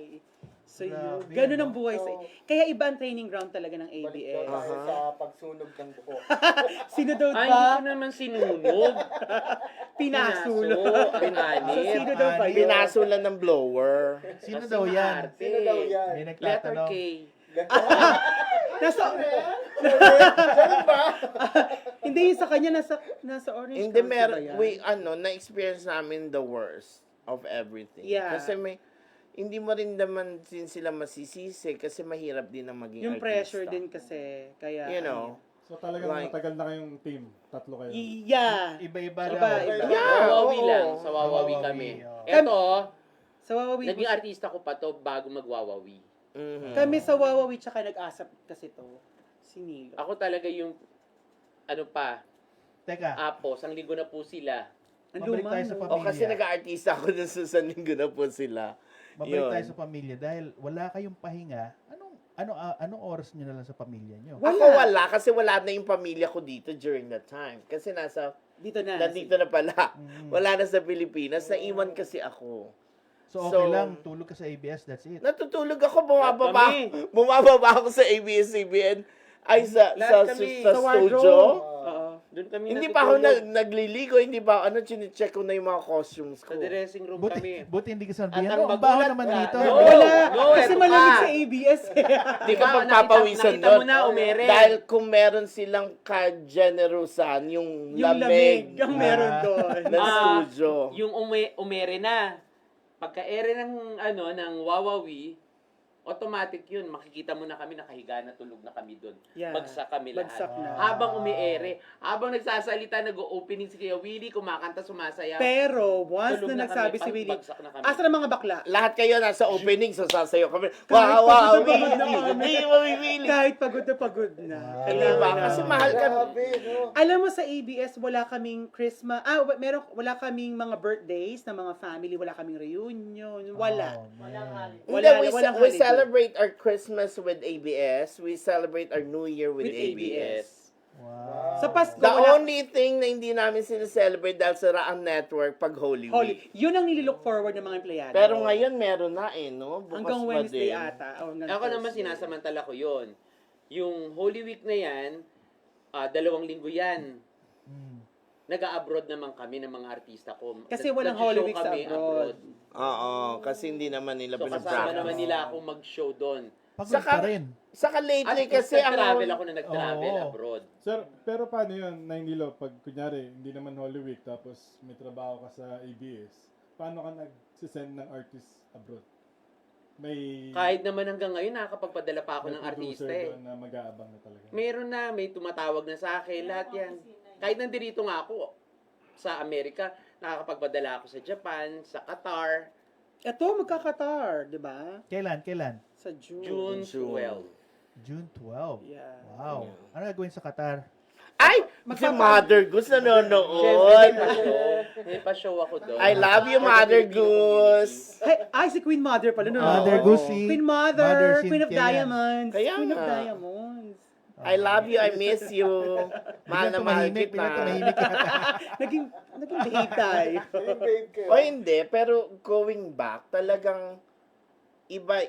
So yun, Grabe, ganun no? ang buhay sa Kaya iba ang training ground talaga ng ABS. Aha. Sa pagsunog ng buhok. Sino daw Ay, ba? hindi ko naman sinunog. Pinasul. Ang So anit. sino daw ba yun? Pinasulan ng blower. Sino Kasi daw yan? maarte. Sino daw yan? May Letter nagtatanong. K. Nasa, Ganun ba? hindi yun sa kanya, nasa Orange Hindi, County ba yan? na-experience namin the worst of everything. Yeah. Kasi hindi mo rin naman din sila masisisi kasi mahirap din ang maging Yung artista. pressure din kasi. Kaya, You know? So, talagang Like- matagal na kayong team. Tatlo kayo. Yeah. Iba-iba Iba, raw. iba. Yeah, Wawawi oo. lang. Sa Wawawi Wawawi, kami. oo. Eto, Sa Wawawi. naging artista ko pa to bago magwawawi. Mhm. Kami sa Wawawi tsaka nag-asap kasi to. Si Nilo. Ako talaga yung, Teka, Apos, ang linggo na po sila. Ang mabalik luma, tayo sa no? pamilya. O kasi nag-aartista ako dun sa San Linggo na po sila. mabalik yun. tayo sa pamilya dahil wala kayong pahinga. Anong oras niyo na lang sa pamilya niyo? Wala. Ako wala kasi wala na yung pamilya ko dito during that time. Kasi Dito na. nandito na pala. Mm. Wala na sa Pilipinas. Naiwan kasi ako. So okay So- lang, tulog ka sa ABS, that's it. Natutulog ako, Kami. bumababa ako sa ABS-CBN. Ay, sa Lahat kami. sa Sa studio. wardrobe. Oo. Doon kami Hindi pa ako natutulog. nagliligo, hindi pa chine-check ko na yung mga costumes ko. Sa dressing room kami. Buti hindi ka At sabihan. ang Oh, ang baho magulat naman ka- dito. No! Wala. No, Kasi eto malamig pa. sa ABS eh. Hindi ka Diba, magpapawisan nakita doon. mo na, umere. Dahil kung meron silang ka-generousan, yung Yung lamig lamig ang meron doon. ng studio. Yung umere na. Pagka-ere ng Wawawi, automatic yun. Makikita mo na kami, nakahiga na, tulog na kami doon. Yeah. Bagsak kami lahat. Bagsak na. Habang umiere, habang nagsasalita, nag-opening si Kuya Willie, kumakanta, sumasaya. Pero, once Tulog na nagsabi kami, si Willie, bagsak na kami. asa na mga bakla? Lahat kayo nasa opening, sasasayo kami. Kahit Wow, wow, pagod na pagod na kami. Willie. Kahit pagod na. Diba? na. Kasi mahal ka. Grabe, no? Alam mo sa ABS, wala kaming Christmas, wala kaming mga birthdays ng mga family, wala kaming reunion, wala. Oh, man. Hindi, Walang we holiday. celebrate our Christmas with ABS. We celebrate our New Year with, With ABS. Wow. Sa Pasko, The wala. only thing na hindi namin sineselebrate dahil sa Raan Network pag Holy Week. Yun ang nililook forward ng mga empleyado. Pero ngayon meron na no? Bukas hanggang pa Wednesday din. ata. O hanggang Ako naman Thursday. sinasamantala ko yon. Yung Holy Week na yan, 2 linggo yan. Mm. Nag-a-abroad naman kami ng mga artista ko. Kasi walang Nag-show Holy Week sa kami abroad. Oo, kasi hindi naman nila So kasama pinapractice. naman nila akong mag-show doon. Pagod Saka- pa rin. Saka At lately kasi ang nag-travel ako na nag-travel Oo. abroad. Sir, pero paano yun, Nilo, pag kunyari, hindi naman Holy Week, tapos may trabaho ka sa ABS, paano ka nag-send ng artist abroad? may Kahit naman hanggang ngayon, nakakapagpadala pa ako may ng artista producer eh. doon na mag-aabang na talaga. Meron na, may tumatawag na sa akin, lahat yan. Kahit nandito nga ako sa Amerika, nakakapagpadala ako sa Japan, sa Qatar, Ito, magkakatar, di ba? Kailan? Sa June. June June. 12. June 12. Yeah. Wow. Ano gagawin sa Qatar? Ay! Si Mother Goose Siyempre, nanonood. may pa-show ako doon. I love you, Mother Goose. Ay, si Queen Mother pala. No, Mother no. Goosey. Queen Mother, Queen of Cynthia yan. Diamonds. Kaya Queen of nga. Diamonds. I love you, I miss you. Mahal na mahal Biglang kita. tumahimik ka. naging behave tayo. Yung babe kayo. O hindi, pero going back, talagang iba,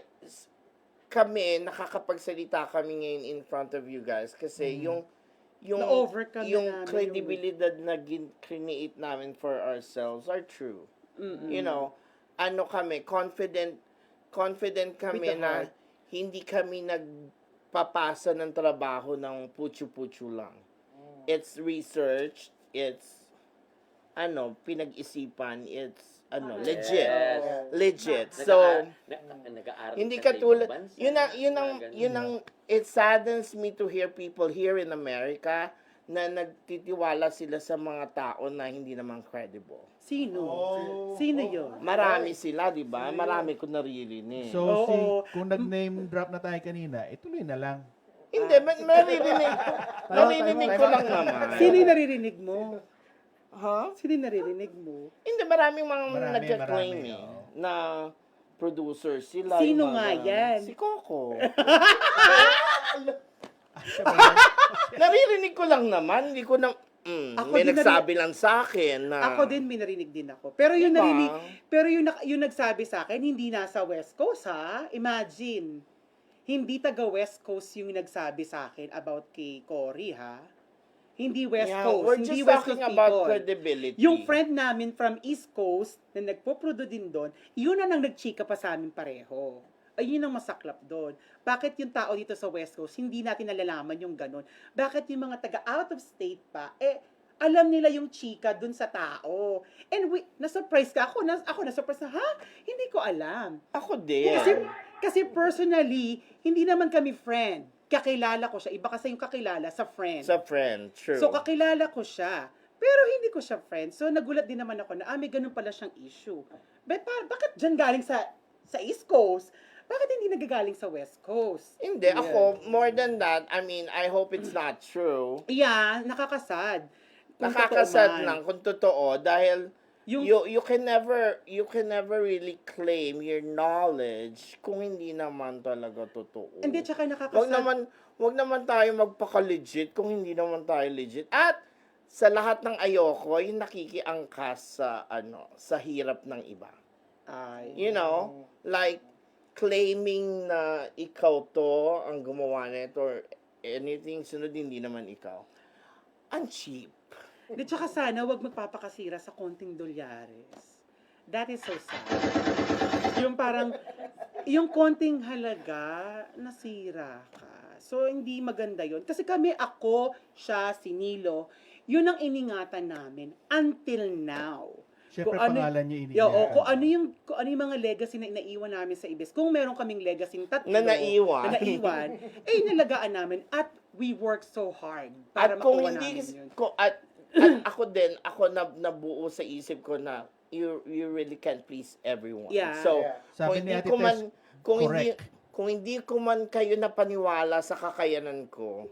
kami, nakakapagsalita kami ngayon in front of you guys kasi yung Na-overcome na yung namin credibility na create namin for ourselves are true. You know, ano kami, confident kami With the na heart. hindi kami nagpapasa ng trabaho ng putyo-putyo lang. It's research, it's pinag-isipan, it's legit. Yes. Legit. So, Nag-aaral hindi ka sa katulad, ibang bansa, yun ang, it saddens me to hear people here in America na nagtitiwala sila sa mga tao na hindi naman credible. Sino? Oh. Sino yun? Marami sila, di ba? Marami ko naririnig. So, Oo. kung nag-name drop na tayo kanina, ituloy na lang. Hindi, naririnig ko lang naman. Sino yung naririnig mo? Ha? Sino yung naririnig mo? Hindi, maraming mga Marami, nagka-claim marami, eh, oo. na producer sila. Sino yung nga yan? Si Coco. Naririnig ko lang naman, hindi ko na... Ako may din nagsabi lang sa akin na... Ako din, may narinig din ako. Pero yung Diba? narinig, pero yung nagsabi sa akin, hindi nasa West Coast, ha? Imagine. Hindi taga West Coast yung nagsabi sa akin about kay Cory, ha? Hindi West Yeah, Coast. we're Hindi just West talking Coast about people. credibility. Yung friend namin from East Coast na nagpo-prodo din doon, yun na nang nagchika pa sa amin pareho. Ayun ang masaklap doon. Bakit yung tao dito sa West Coast, hindi natin nalalaman yung ganun? Bakit yung mga taga out of state pa, alam nila yung chika dun sa tao. And na-surprise ka. Ako na-surprise na, ha? Hindi ko alam. Ako din. Kasi personally, hindi naman kami friend. Kakilala ko siya. Iba kasi yung kakilala sa friend. Sa friend, true. So, kakilala ko siya. Pero hindi ko siya friend. So, nagulat din naman ako na, may ganun pala siyang issue. Bakit dyan galing sa East Coast? Bakit hindi nagagaling sa West Coast? Hindi, ako, more than that, I mean, I hope it's not true. Yeah, nakakasad. Kung Nakakasad totoo man. lang kung totoo dahil Yung- you can never really claim your knowledge kung hindi naman talaga totoo. Hindi, tsaka nakakasad. Wag naman tayo magpaka-legit kung hindi naman tayo legit. At sa lahat ng ayoko, yung nakikiangkas sa hirap ng iba. Ay, You know, like claiming na ikaw to ang gumawa nito or anything, sunod hindi naman ikaw. Ang cheap. Di, tsaka sana wag magpapakasira sa konting dolyares. That is so sad. Yung parang, yung konting halaga, nasira ka. So, hindi maganda yon. Kasi ako, siya, si Nilo, yun ang iningatan namin until now. Siyempre, Kung ano- pangalan niyo ini. Kung ano yung mga legacy na inaiwan namin sa Ibis. Kung meron kaming legacy tatlo, Na naiwan. nalagaan namin at we work so hard para At kung makuha hindi, namin yun. at ako din, nabuo sa isip ko na you really can't please everyone. Yeah. So, Yeah. Sabi ni Ate Tess, kung hindi ko man kayo napaniwala sa kakayanan ko,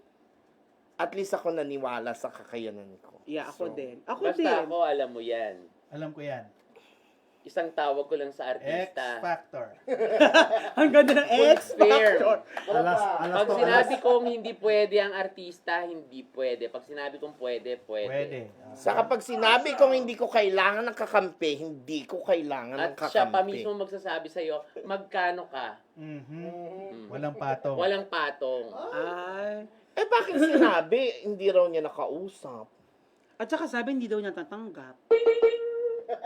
at least ako naniwala sa kakayanan ko. Yeah, ako So, din. Ako Basta din. ako, alam mo yan. alam ko yan. Isang tawag ko lang sa X artista. Factor. Ang ganda ng X Fair. Factor. Alas Pag to sinabi kong hindi pwede ang artista, hindi pwede. Pag sinabi kong pwede, pwede. Pwede. sa kapag sinabi kong hindi ko kailangan ng kakampi, hindi ko kailangan ng At siya pa kakampi. mismo magsasabi sa'yo, magkano ka? Mhm. Walang patong. Walang patong. Ay. Bakit sinabi? Hindi raw niya nakausap. At saka sabi, hindi daw niya tatanggap.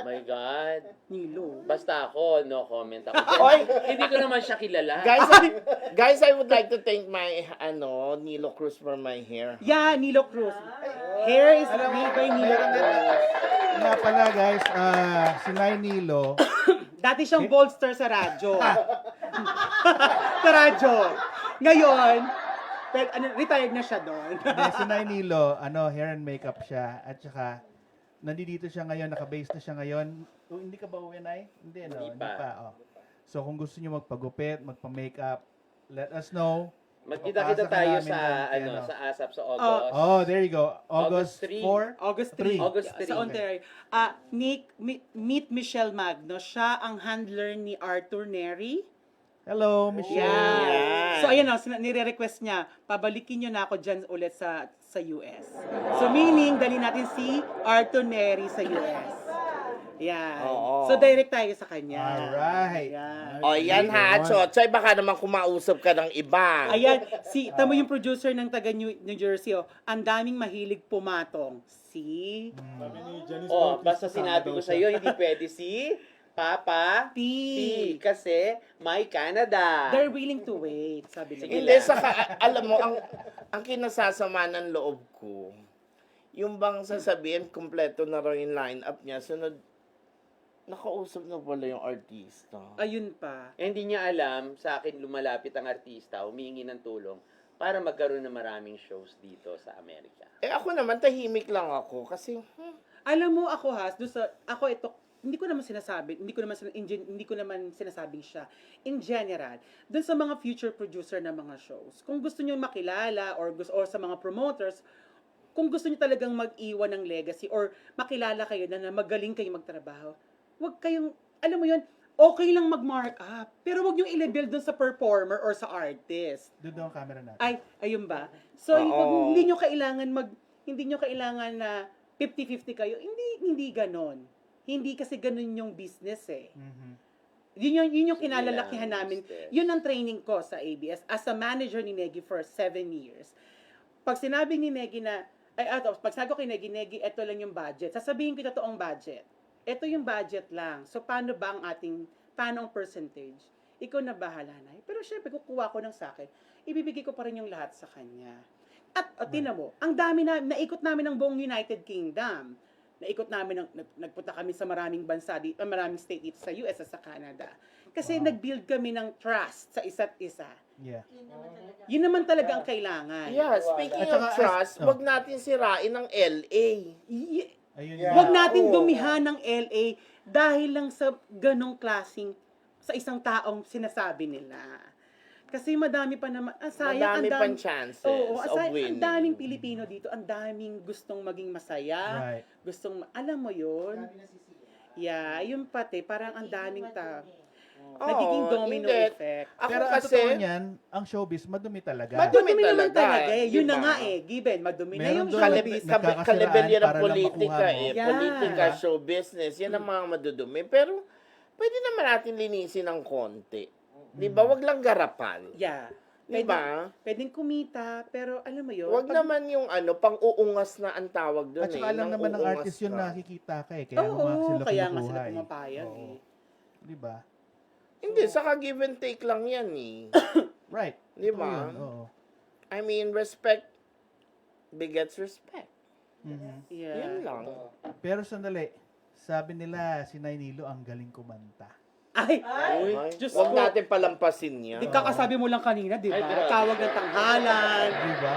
My God. Nilo. Basta ako, no comment ako. Oy! Hindi ko naman siya kilala. Guys, I would like to thank my Nilo Cruz for my hair. Yeah, Nilo Cruz. Hair is made by Nilo Cruz. Nga pala guys, si Nay Nilo, Dati siyang bolster sa radyo. Sa radyo. Ngayon, retired na siya doon. Hindi, si Nainilo, hair and makeup siya. At saka, nandito siya ngayon, nakabase na siya ngayon. Hindi ka ba uwi, Nay? Hindi, no? Hindi pa. Oh. So, kung gusto niyo magpagupit, magpa-makeup, let us know. Magkita-kita Papasa ka tayo namin sa, ng, sa ASAP sa August. Oh, there you go. August August 3. 4. August 3. August 3. Sa Ontario. Nick, meet Michelle Magno. Siya ang handler ni Arthur Neri. Hello, Michelle. Yan. So, ayan o, nire-request niya, pabalikin niyo na ako dyan ulit sa US. So, meaning, dali natin si Arthur Neri sa US. Yan. Oo. So, direct tayo sa kanya. Alright. Yan. O, yan ha, Chochay, baka naman kumausap ka ng iba. Ayan, tamo yung producer ng taga New Jersey, oh. Ang daming mahilig pumatong. Si Sabi ni Janice Oh, Bautista, basta sinabi daw ko siya. sa iyo, hindi pwede si Papa P. P. Kasi may Canada. They're willing to wait, sabi nila. Sige Hindi, lang. saka, alam mo, ang kinasasama ng loob ko, yung bang sasabihin, kompleto na raw yung lineup niya, sunod, nakausap na pala yung artista. Ayun pa. Eh, hindi niya alam, sa akin lumalapit ang artista, humihingi ng tulong para magkaroon ng maraming shows dito sa Amerika. Eh ako naman, tahimik lang ako kasi, Alam mo ako ako ito, hindi ko naman sinasabing siya. In general, dun sa mga future producer ng mga shows, kung gusto niyo makilala or sa mga promoters, kung gusto niyo talagang mag-iwan ng legacy or makilala kayo na magaling kayo magtrabaho, wag kayong, alam mo yun, okay lang mag-mark up, pero wag niyo i-label dun sa performer or sa artist. Doon ang camera natin. Ayun ba? So, Oo. hindi nyo kailangan na 50-50 kayo. Hindi ganon. Hindi kasi ganon yung business eh. Mhm. Yun yung Sige kinalalakihan lang, namin. mister. Yun ang training ko sa ABS as a manager ni Negi for 7 years. Pag sinabi ni Negi na, pag sinabi ko kay Negi, ito lang yung budget. Sasabihin ko yung totoong budget. Ito yung budget lang. So, paano ang percentage? Ikaw na bahala na. Pero syempre, kukuha ko ng sa akin. Ibibigay ko pa rin yung lahat sa kanya. At tinan mo, ang dami naikot namin ng buong United Kingdom. Naikot namin, nagpunta kami sa maraming bansa, maraming state dito sa US at sa Canada. Kasi nag-build kami ng trust sa isa't isa. Yeah. Yun naman talaga ang kailangan. yeah, speaking At of saka, trust, oh. wag natin sirain ng LA. Ayun Yeah. Huwag natin Oo. dumihan ng LA dahil lang sa ganong klaseng sa isang taong sinasabi nila. Kasi madami pa naman, sayang, Madami pang chances Oo, of winning. ang daming Pilipino dito, ang daming gustong maging masaya, Right. alam mo yun? Yeah, yun pati, parang ang daming Oo, nagiging domino hindi. effect. Ako Pero ang kasi, totoo niyan, ang showbiz, madumi talaga. Madumi naman talaga, eh. Yun na diba? nga eh, given, madumi na Meron yung doon showbiz. nagkakasiraan kalibelya ng para lang politika makuha mo. eh. Yeah. Politika, show business, yan ang mga madudumi. Pero, pwede naman natin linisin ng konti. Di ba? Wag lang garapan. Yeah. Di ba? Pwedeng kumita, pero alam mo yun, Wag naman yung pang-uungas na ang tawag doon At saka alam Nang naman ng uungas artist yun ka. nakikita ka eh. Kaya Oo, sila kaya nga kinukuha sila eh. pumapayag Oo. eh. Di ba? Hindi, saka give and take lang yan eh. Right. Di Totoo ba? yun, oo. I mean, respect begets respect. Mhm. Yeah. Yan lang. Pero sandali, sabi nila si Nainilo ang galing kumanta. Ay, Uy, Diyos wag ko. natin palampasin yan. di kakasabi mo lang kanina, di ba? Ay, grabe. Tawag ng tanghalan. Di ba?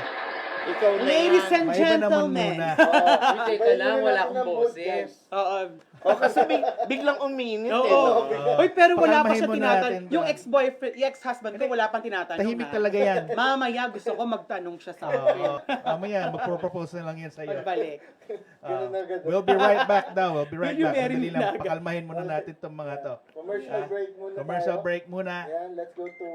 Ikaw na Ladies yan. and Maiba naman gentlemen. muna. Uy, teka lang, wala akong boses. Oo. O kasi biglang uminit eh. Oo. No? Uy, pero wala pa Pakalmahin siya mo tinatanong. natin Yung doon. ex-boyfriend, yung ex-husband ko, wala pang tinatanong. Tahimik ha? talaga yan. Mamaya, gusto ko magtanong siya sa akin. Oo. Mamaya, magpropose na lang yan sa'yo. Pagbalik. Ganun na agad. We'll be right back daw. We'll be right Will you back. marry Sandali me lang. na agad? Pakalmahin muna natin itong mga to. Commercial break muna Commercial tayo. break muna. Yan, let's go to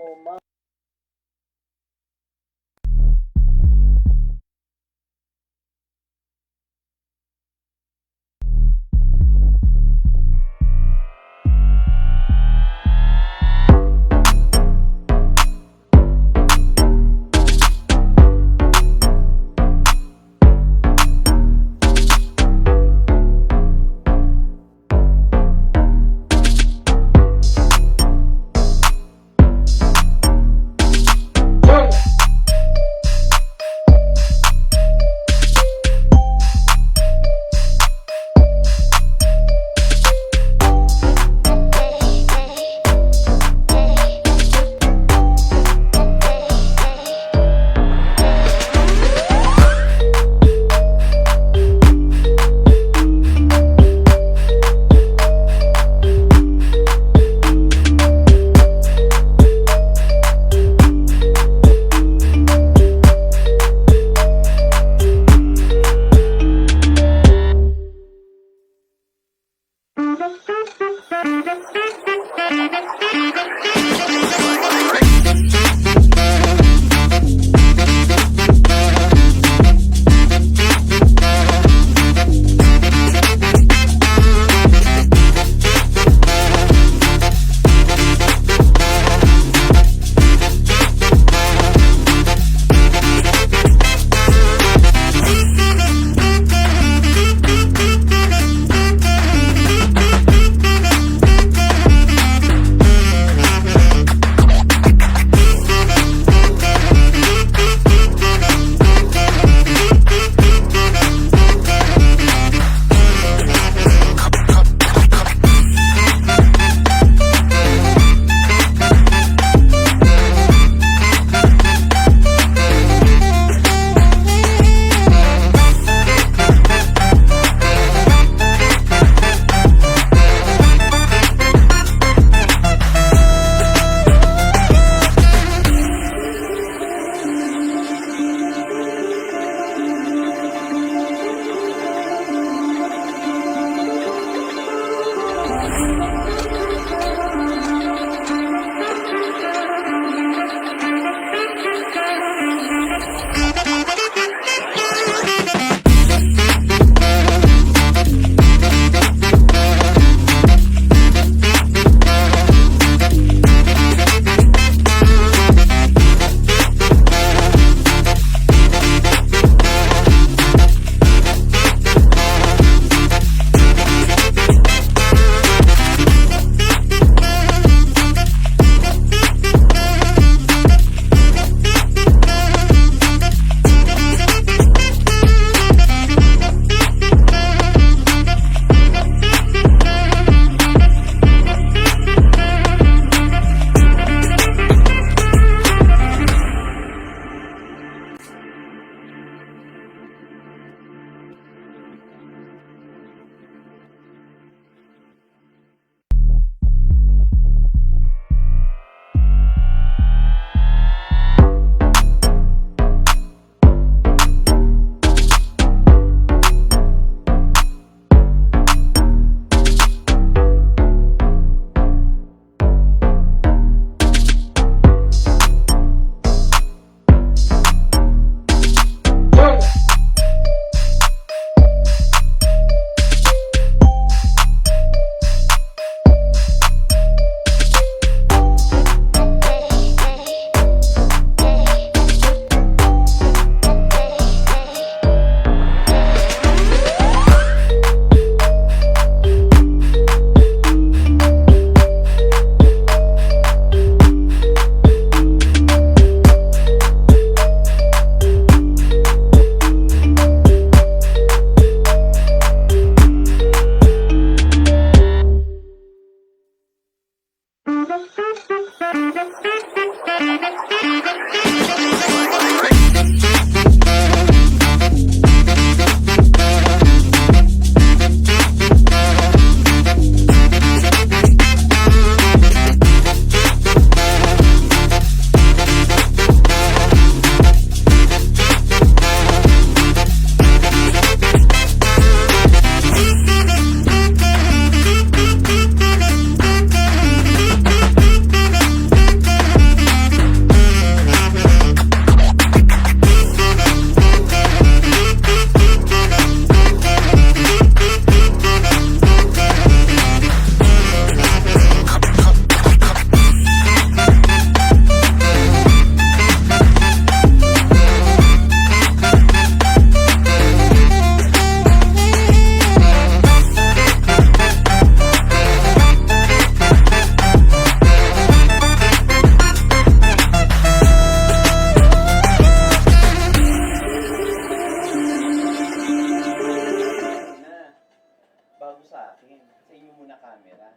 muna camera.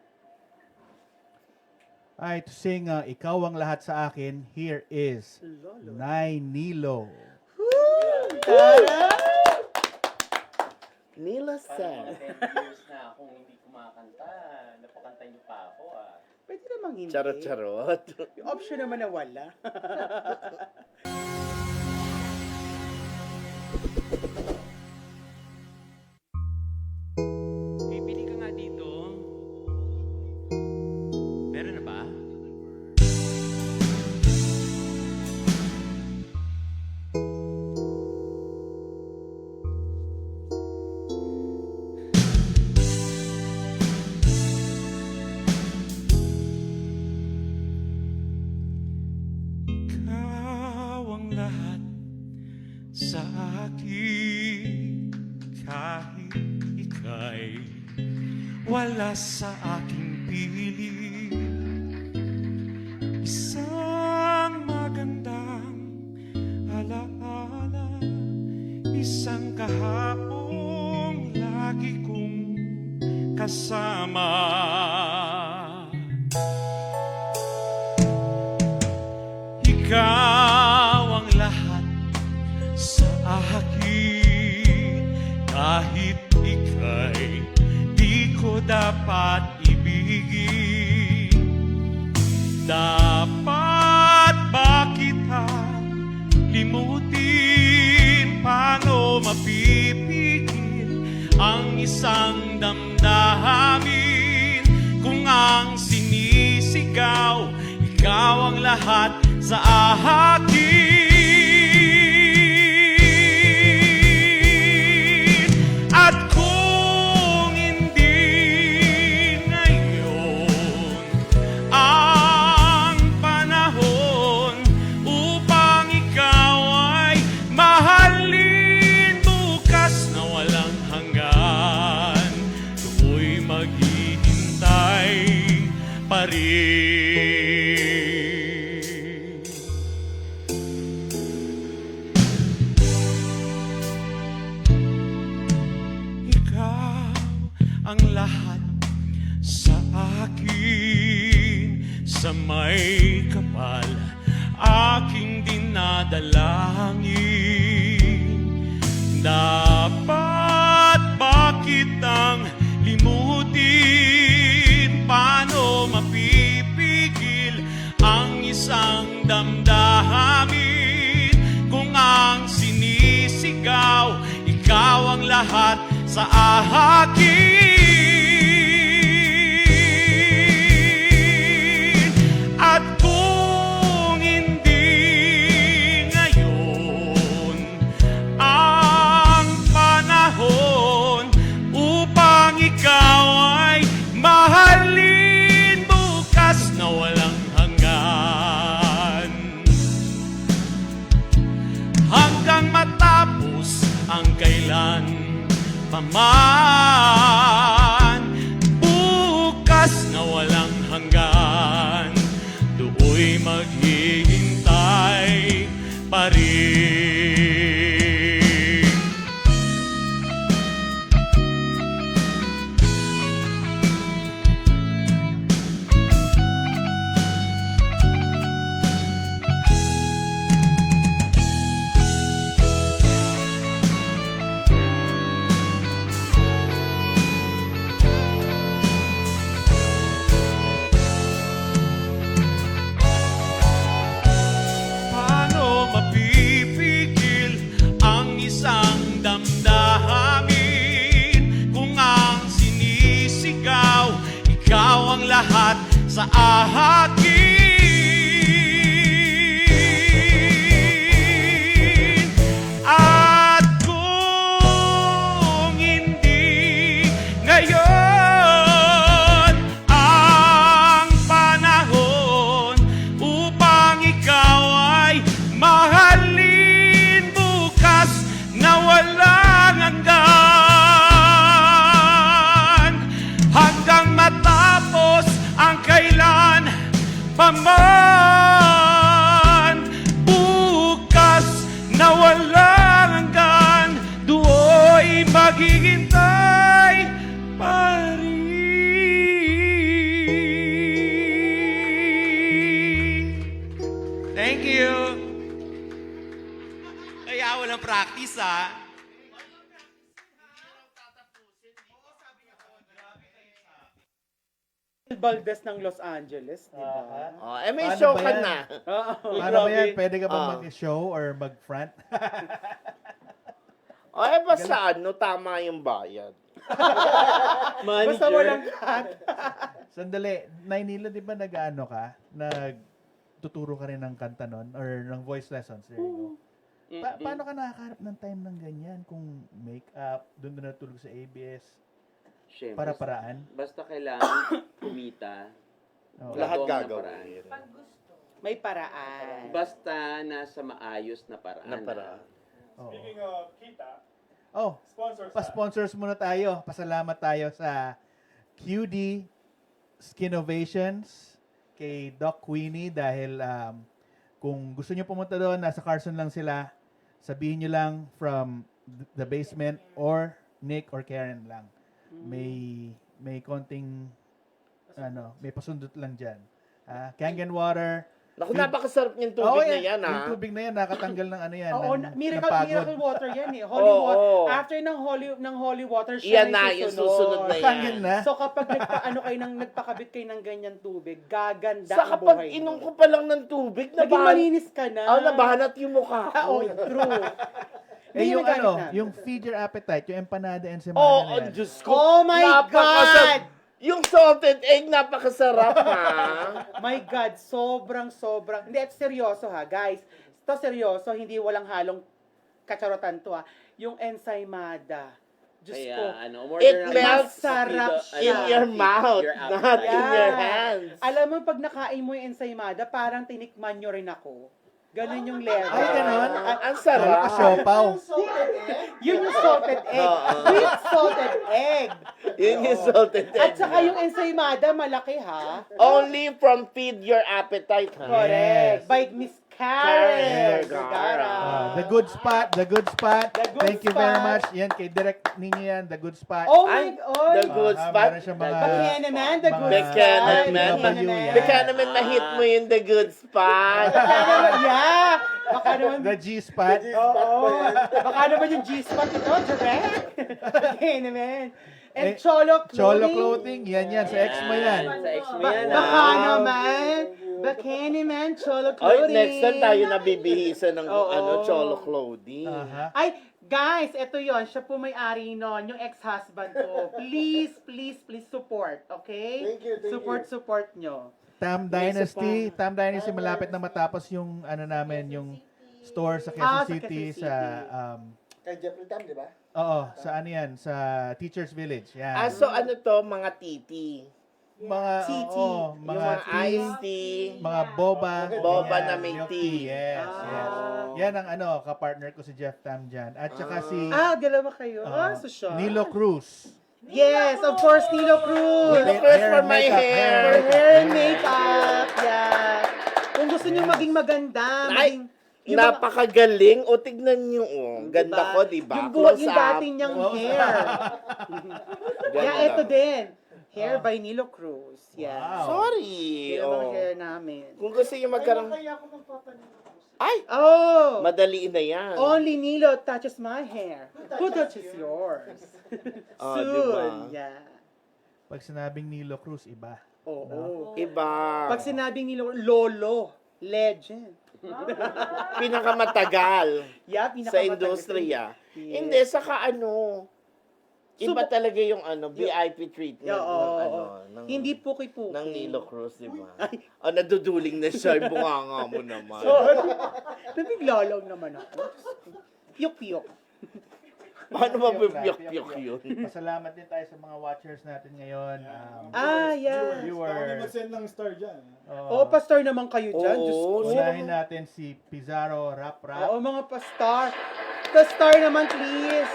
Alright, to sing Ikaw Ang Lahat Sa Akin, here is Lolo. Nay Nilo. Nila Parang San. mga 10 years na akong hindi kumakanta. Napakanta niyo pa ako ah. Pwede namang hindi. Charot-charot. Yung option naman na wala. Pipili ka nga dito. Meron na ba? Ikaw ang lahat sa akin, kahit ika'y wala sa aking piling. Isang magandang alaala, isang kahapong lagi kong kasama. Ikaw ang lahat sa akin, kahit ika'y di ko dapat ibigin. Dapat ba kita limutin? Paano mapipigil ang isang damdamin kung ang sinisigaw ikaw ang lahat sa akin? At kung hindi ngayon ang panahon upang ikaw ay mahalin, bukas na walang hanggan, ako'y maghihintay pa rin. Ikaw ang lahat sa akin, sa may kapal aking dinadalangin. Dapat ba kitang limutin? Paano mapipigil ang isang damdamin kung ang sinisigaw ikaw ang lahat sa akin? At kung hindi ngayon ang panahon upang ikaw ay mahalin, bukas na walang hanggan, hanggang matapos ang kailan paman, bukas na walang hanggan, do'y maghihintay pa rin. Paano mapipigil ang isang damdamin kung ang sinisigaw ikaw ang lahat sa akin? At kung hindi ngayon ang panahon upang ikaw ay mahalin, bukas na walang hanggan, hanggang matapos ang kailan paman, bukas na walang hanggan, do'y maghihintay pa rin. bansa. Valdez ng Los Angeles, di ba? Oh, may Paano show ba ka yan? na. Oo. Paano ba yan? Pwede ka ba Ah. mag-show or mag-front? Basta ano, tama yung bayad. Basta walang cut. Sandali, Nainila, di ba nag-ano ka? Nagtuturo ka rin ng kanta nun? Or ng voice lessons? There you go. Paano ka nakakaharap ng time ng ganyan? Kung make-up, doon na natulog sa ABS, Siyempre, para-paraan? basta kailangan kumita. Oo. Lahat gagawa ng paraan. gagawin. May paraan. Basta nasa maayos na paraan. Na paraan. Oo. Speaking of kita, Oh, sponsors pa-sponsors muna tayo. Pasalamat tayo sa QD Skinovations kay Doc Queenie dahil kung gusto niyo pumunta doon, nasa Carson lang sila. Sabihin niyo lang from the basement or Nick or Karen lang. May konting may pasundot lang diyan. Kangen water. Naku, napakasarap yung tubig na yan, Yung tubig na yan, nakatanggal ng ano yan. Oo, ng miracle water yan eh. Holy Oo, water. oo. After ng holy water, siya Iyan na, yung susunod na Kangen yan. na. So kapag nagpakabit kayo ng ganyan tubig, gaganda Sa ang kapag buhay inom mo. ko pa lang ng tubig, Naging malinis ka na. nabahanat yung mukha Oo, ko. true. Yung Hindi nagamit na. yung feed your appetite, yung empanada and semana Oh, na yan. Diyos ko. Oh my Napakasarap. God! Yung salted egg, napakasarap, ha? My God, sobrang. Hindi, at seryoso ha, guys. Ito seryoso, hindi walang halong kacharotan to ha. Yung ensaymada. Diyos Kaya, ko. umorder It ng melts Masarap pido- in siya. your feed mouth, your not appetite. in your hands. Alam mo, pag nakain mo yung ensaymada, parang tinikman nyo rin ako. Ganon yung level. Ay, ganon? Ang Wala sarap. ka siopaw. Yun yung salted egg. Oo. Sweet salted egg. Yun yung salted egg. At saka yung ensaymada, malaki ha. Only from Feed Your Appetite, ha? Correct. Yes. By Miss Karen Karen Vergara. Vergara. The Good Spot, The Good Spot. The Good Thank you very Spot. much. Yan, kay Direct ninyo yan, The Good Spot. Oh Ay, my God. the Good Spot. Meron siyang mga... Buchanan, the good mga spot. Buchanan. Buchanan. Baka naman ma-hit mo yung The Good Spot. Yeah. Baka naman. The G-Spot. Oo. Baka naman yung G-spot ito, direct. Okay naman. And Eh, Cholo Clothing. Cholo Clothing. Yan, sa ex mo yan. Sa ex mo yan, Baka Wow. naman. Baka naman, Cholo Oy, Clothing. next time tayo nabibihisan ng Oo. Cholo Clothing. Aha. Ay, guys, ito yon. Siya po may-ari nun, yung ex-husband ko. Please support, okay? Thank you. Support nyo. Tam Dynasty. Tam Dynasty, malapit na matapos yung namin, yung store sa Quezon Sa City, Quezon sa Kay Jeffrey Tam, di ba? sa ano yan, sa Teachers Village. Yan. So ano to, mga titi. mga Titi. Yung mga mga tea, iced tea. mga boba, Boba ganyan, na may milk tea. Yes, Ah. yes. Yan ang kapartner ko si Jeff Tam dyan. At saka si Dalawa kayo. So Nilo Cruz. Yes, of course, Nilo Cruz. Nilo Cruz for my makeup, hair. For hair and makeup. Yeah. Kung gusto nyo maging maganda, Ay, maging... yung mga- napakagaling. O, tignan nyo, oh. Ganda Diba? ko, diba? Yung buhat Close yung up. dati niyang Close hair. Ganda. Yeah, ito din. Hair by Nilo Cruz. Yeah. Wow. Sorry. Yan ang Oh. hair namin. Kung gusto nyo magkaroon... Kaya ako magpapanin. Ay! Oh! Madali na yan. Only Nilo touches my hair. Who touches yours? Oh, Soon. diba? Yeah. Pag sinabing Nilo Cruz, iba. Oo. Iba. Pag sinabing Nilo, Lolo. Legend. Pinakamatagal Yeah, sa pinakamatagal. industriya. Yes. Hindi, saka iba talaga yung VIP treatment Oo. ng, Hindi puki-puki. ng Nilo Cruz, di ba? Naduduling na siya, yung bunganga mo naman. Sorry. Nabiglalang naman ako. Piyok-piyok. Paano mapipyok-pyok yun? Pasalamat din tayo sa mga watchers natin ngayon. Yeah. Dami Viewers. mag-send ng star dyan. Oh, pastor naman kayo dyan. Oo. Diyos ko. Unahin natin si Pizarro Rap Rap. Oo, mga pastor. Pastor naman, please.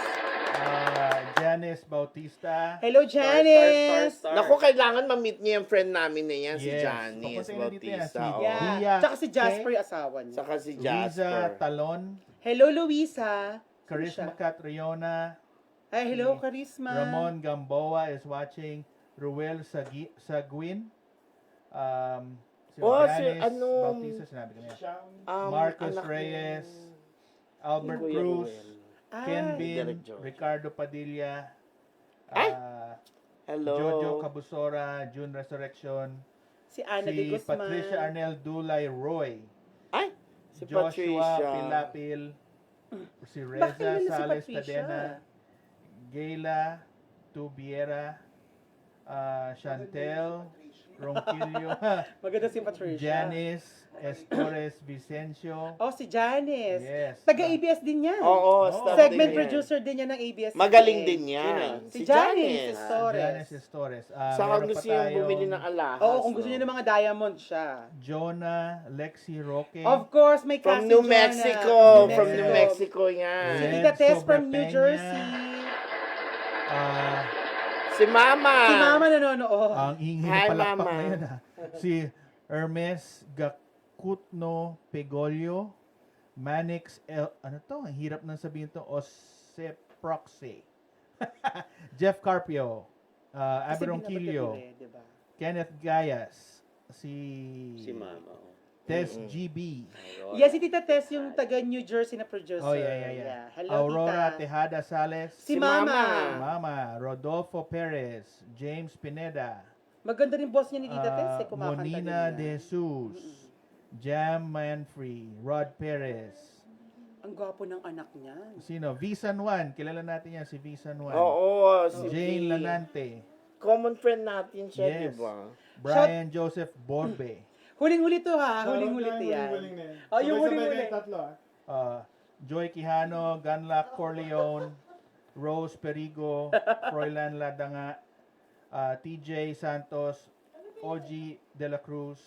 Janice Bautista. Hello, Janice. Star. Naku, kailangan ma-meet niya yung friend namin na yan, si Yes. Janice Papunta na dito yan, Bautista. si oo. Yeah. Dia, Tsaka si Jasper, Kay, yung asawa niya. Saka si Luisa Jasper. Talon. Hello, Luisa. Charisma Catriona. Ay, hello, Charisma. Ramon Gamboa is watching. Ruel Saguin. Si Oh, Janice si Bautista, sinabi ko na yan. Siyang Marcos anak ni- Reyes. Albert ni Kuya Cruz. Ruel. Ken Bin, Direct George. Ricardo Padilla, Ay! ah, Hello. Jojo Cabusora, June Resurrection, Si Ana de si Guzman. Patricia Arnel Dulay Roy, Ay, si Joshua Patricia. Pilapil, si Bakit Reza kilala si Sales Patricia? Tadena, Gayla Tubiera, Chantel Ronquillo, Maganda si Patricia. Janice Estores Vicencio. Oh, si Janice. Yes. Taga-ABS din yan. Oo, Oh. staff Segment din yan. producer din yan ng ABS. Magaling din yan. Si Janice. Janice Estores. Saka Meron pa gusto yung tayong bumili ng alahas. Oo, kung gusto no? niyo ng mga diamond siya. Jonah, Lexi Roque. Of course, may From cousin New Jonah. Mexico. Yes. From New Mexico yan. Si Red Tita Tess from New Sobrapenya. Jersey. Ah, Si Mama. Si Mama nanonood. ang ingay Hi, na palakpak Mama. na yun. Si Hermes Gacutno Pegolio, Manix ano to? Ang hirap nang sabihin to. Oseproxe. Jeff Carpio. Kasi Aberon binabato Quillo. nila eh, diba? Kenneth Gayas. Si Mama. Tess Mm-mm. GB. Yes, si Tita Tess yung taga New Jersey na producer. Oh, yeah. Hello, Aurora Tita. Tejada Sales. Si Si Mama. Mama. Rodolfo Perez. James Pineda. Maganda rin boss niya ni Tita Tess. Eh, kumakanta Monina din De yan. Jesus. Jam Manfree. Rod Perez. Ang gwapo ng anak niya. Sino? Visan Juan. Kilala natin yan si Visan Juan. Oo, si Jane V. Lanante. Common friend natin siya, Yes. di ba? Brian Joseph Borbe. Huling-huli to ha. Shoutout Huling-huli lang, to yan. huling-huling na yan. Oh, yung Sabay-sabay huling-huli. kayong tatlo, ah. Joy Quijano. Ganla Corleone. Rose Perigo. Froilan Ladanga. TJ Santos. OG De La Cruz.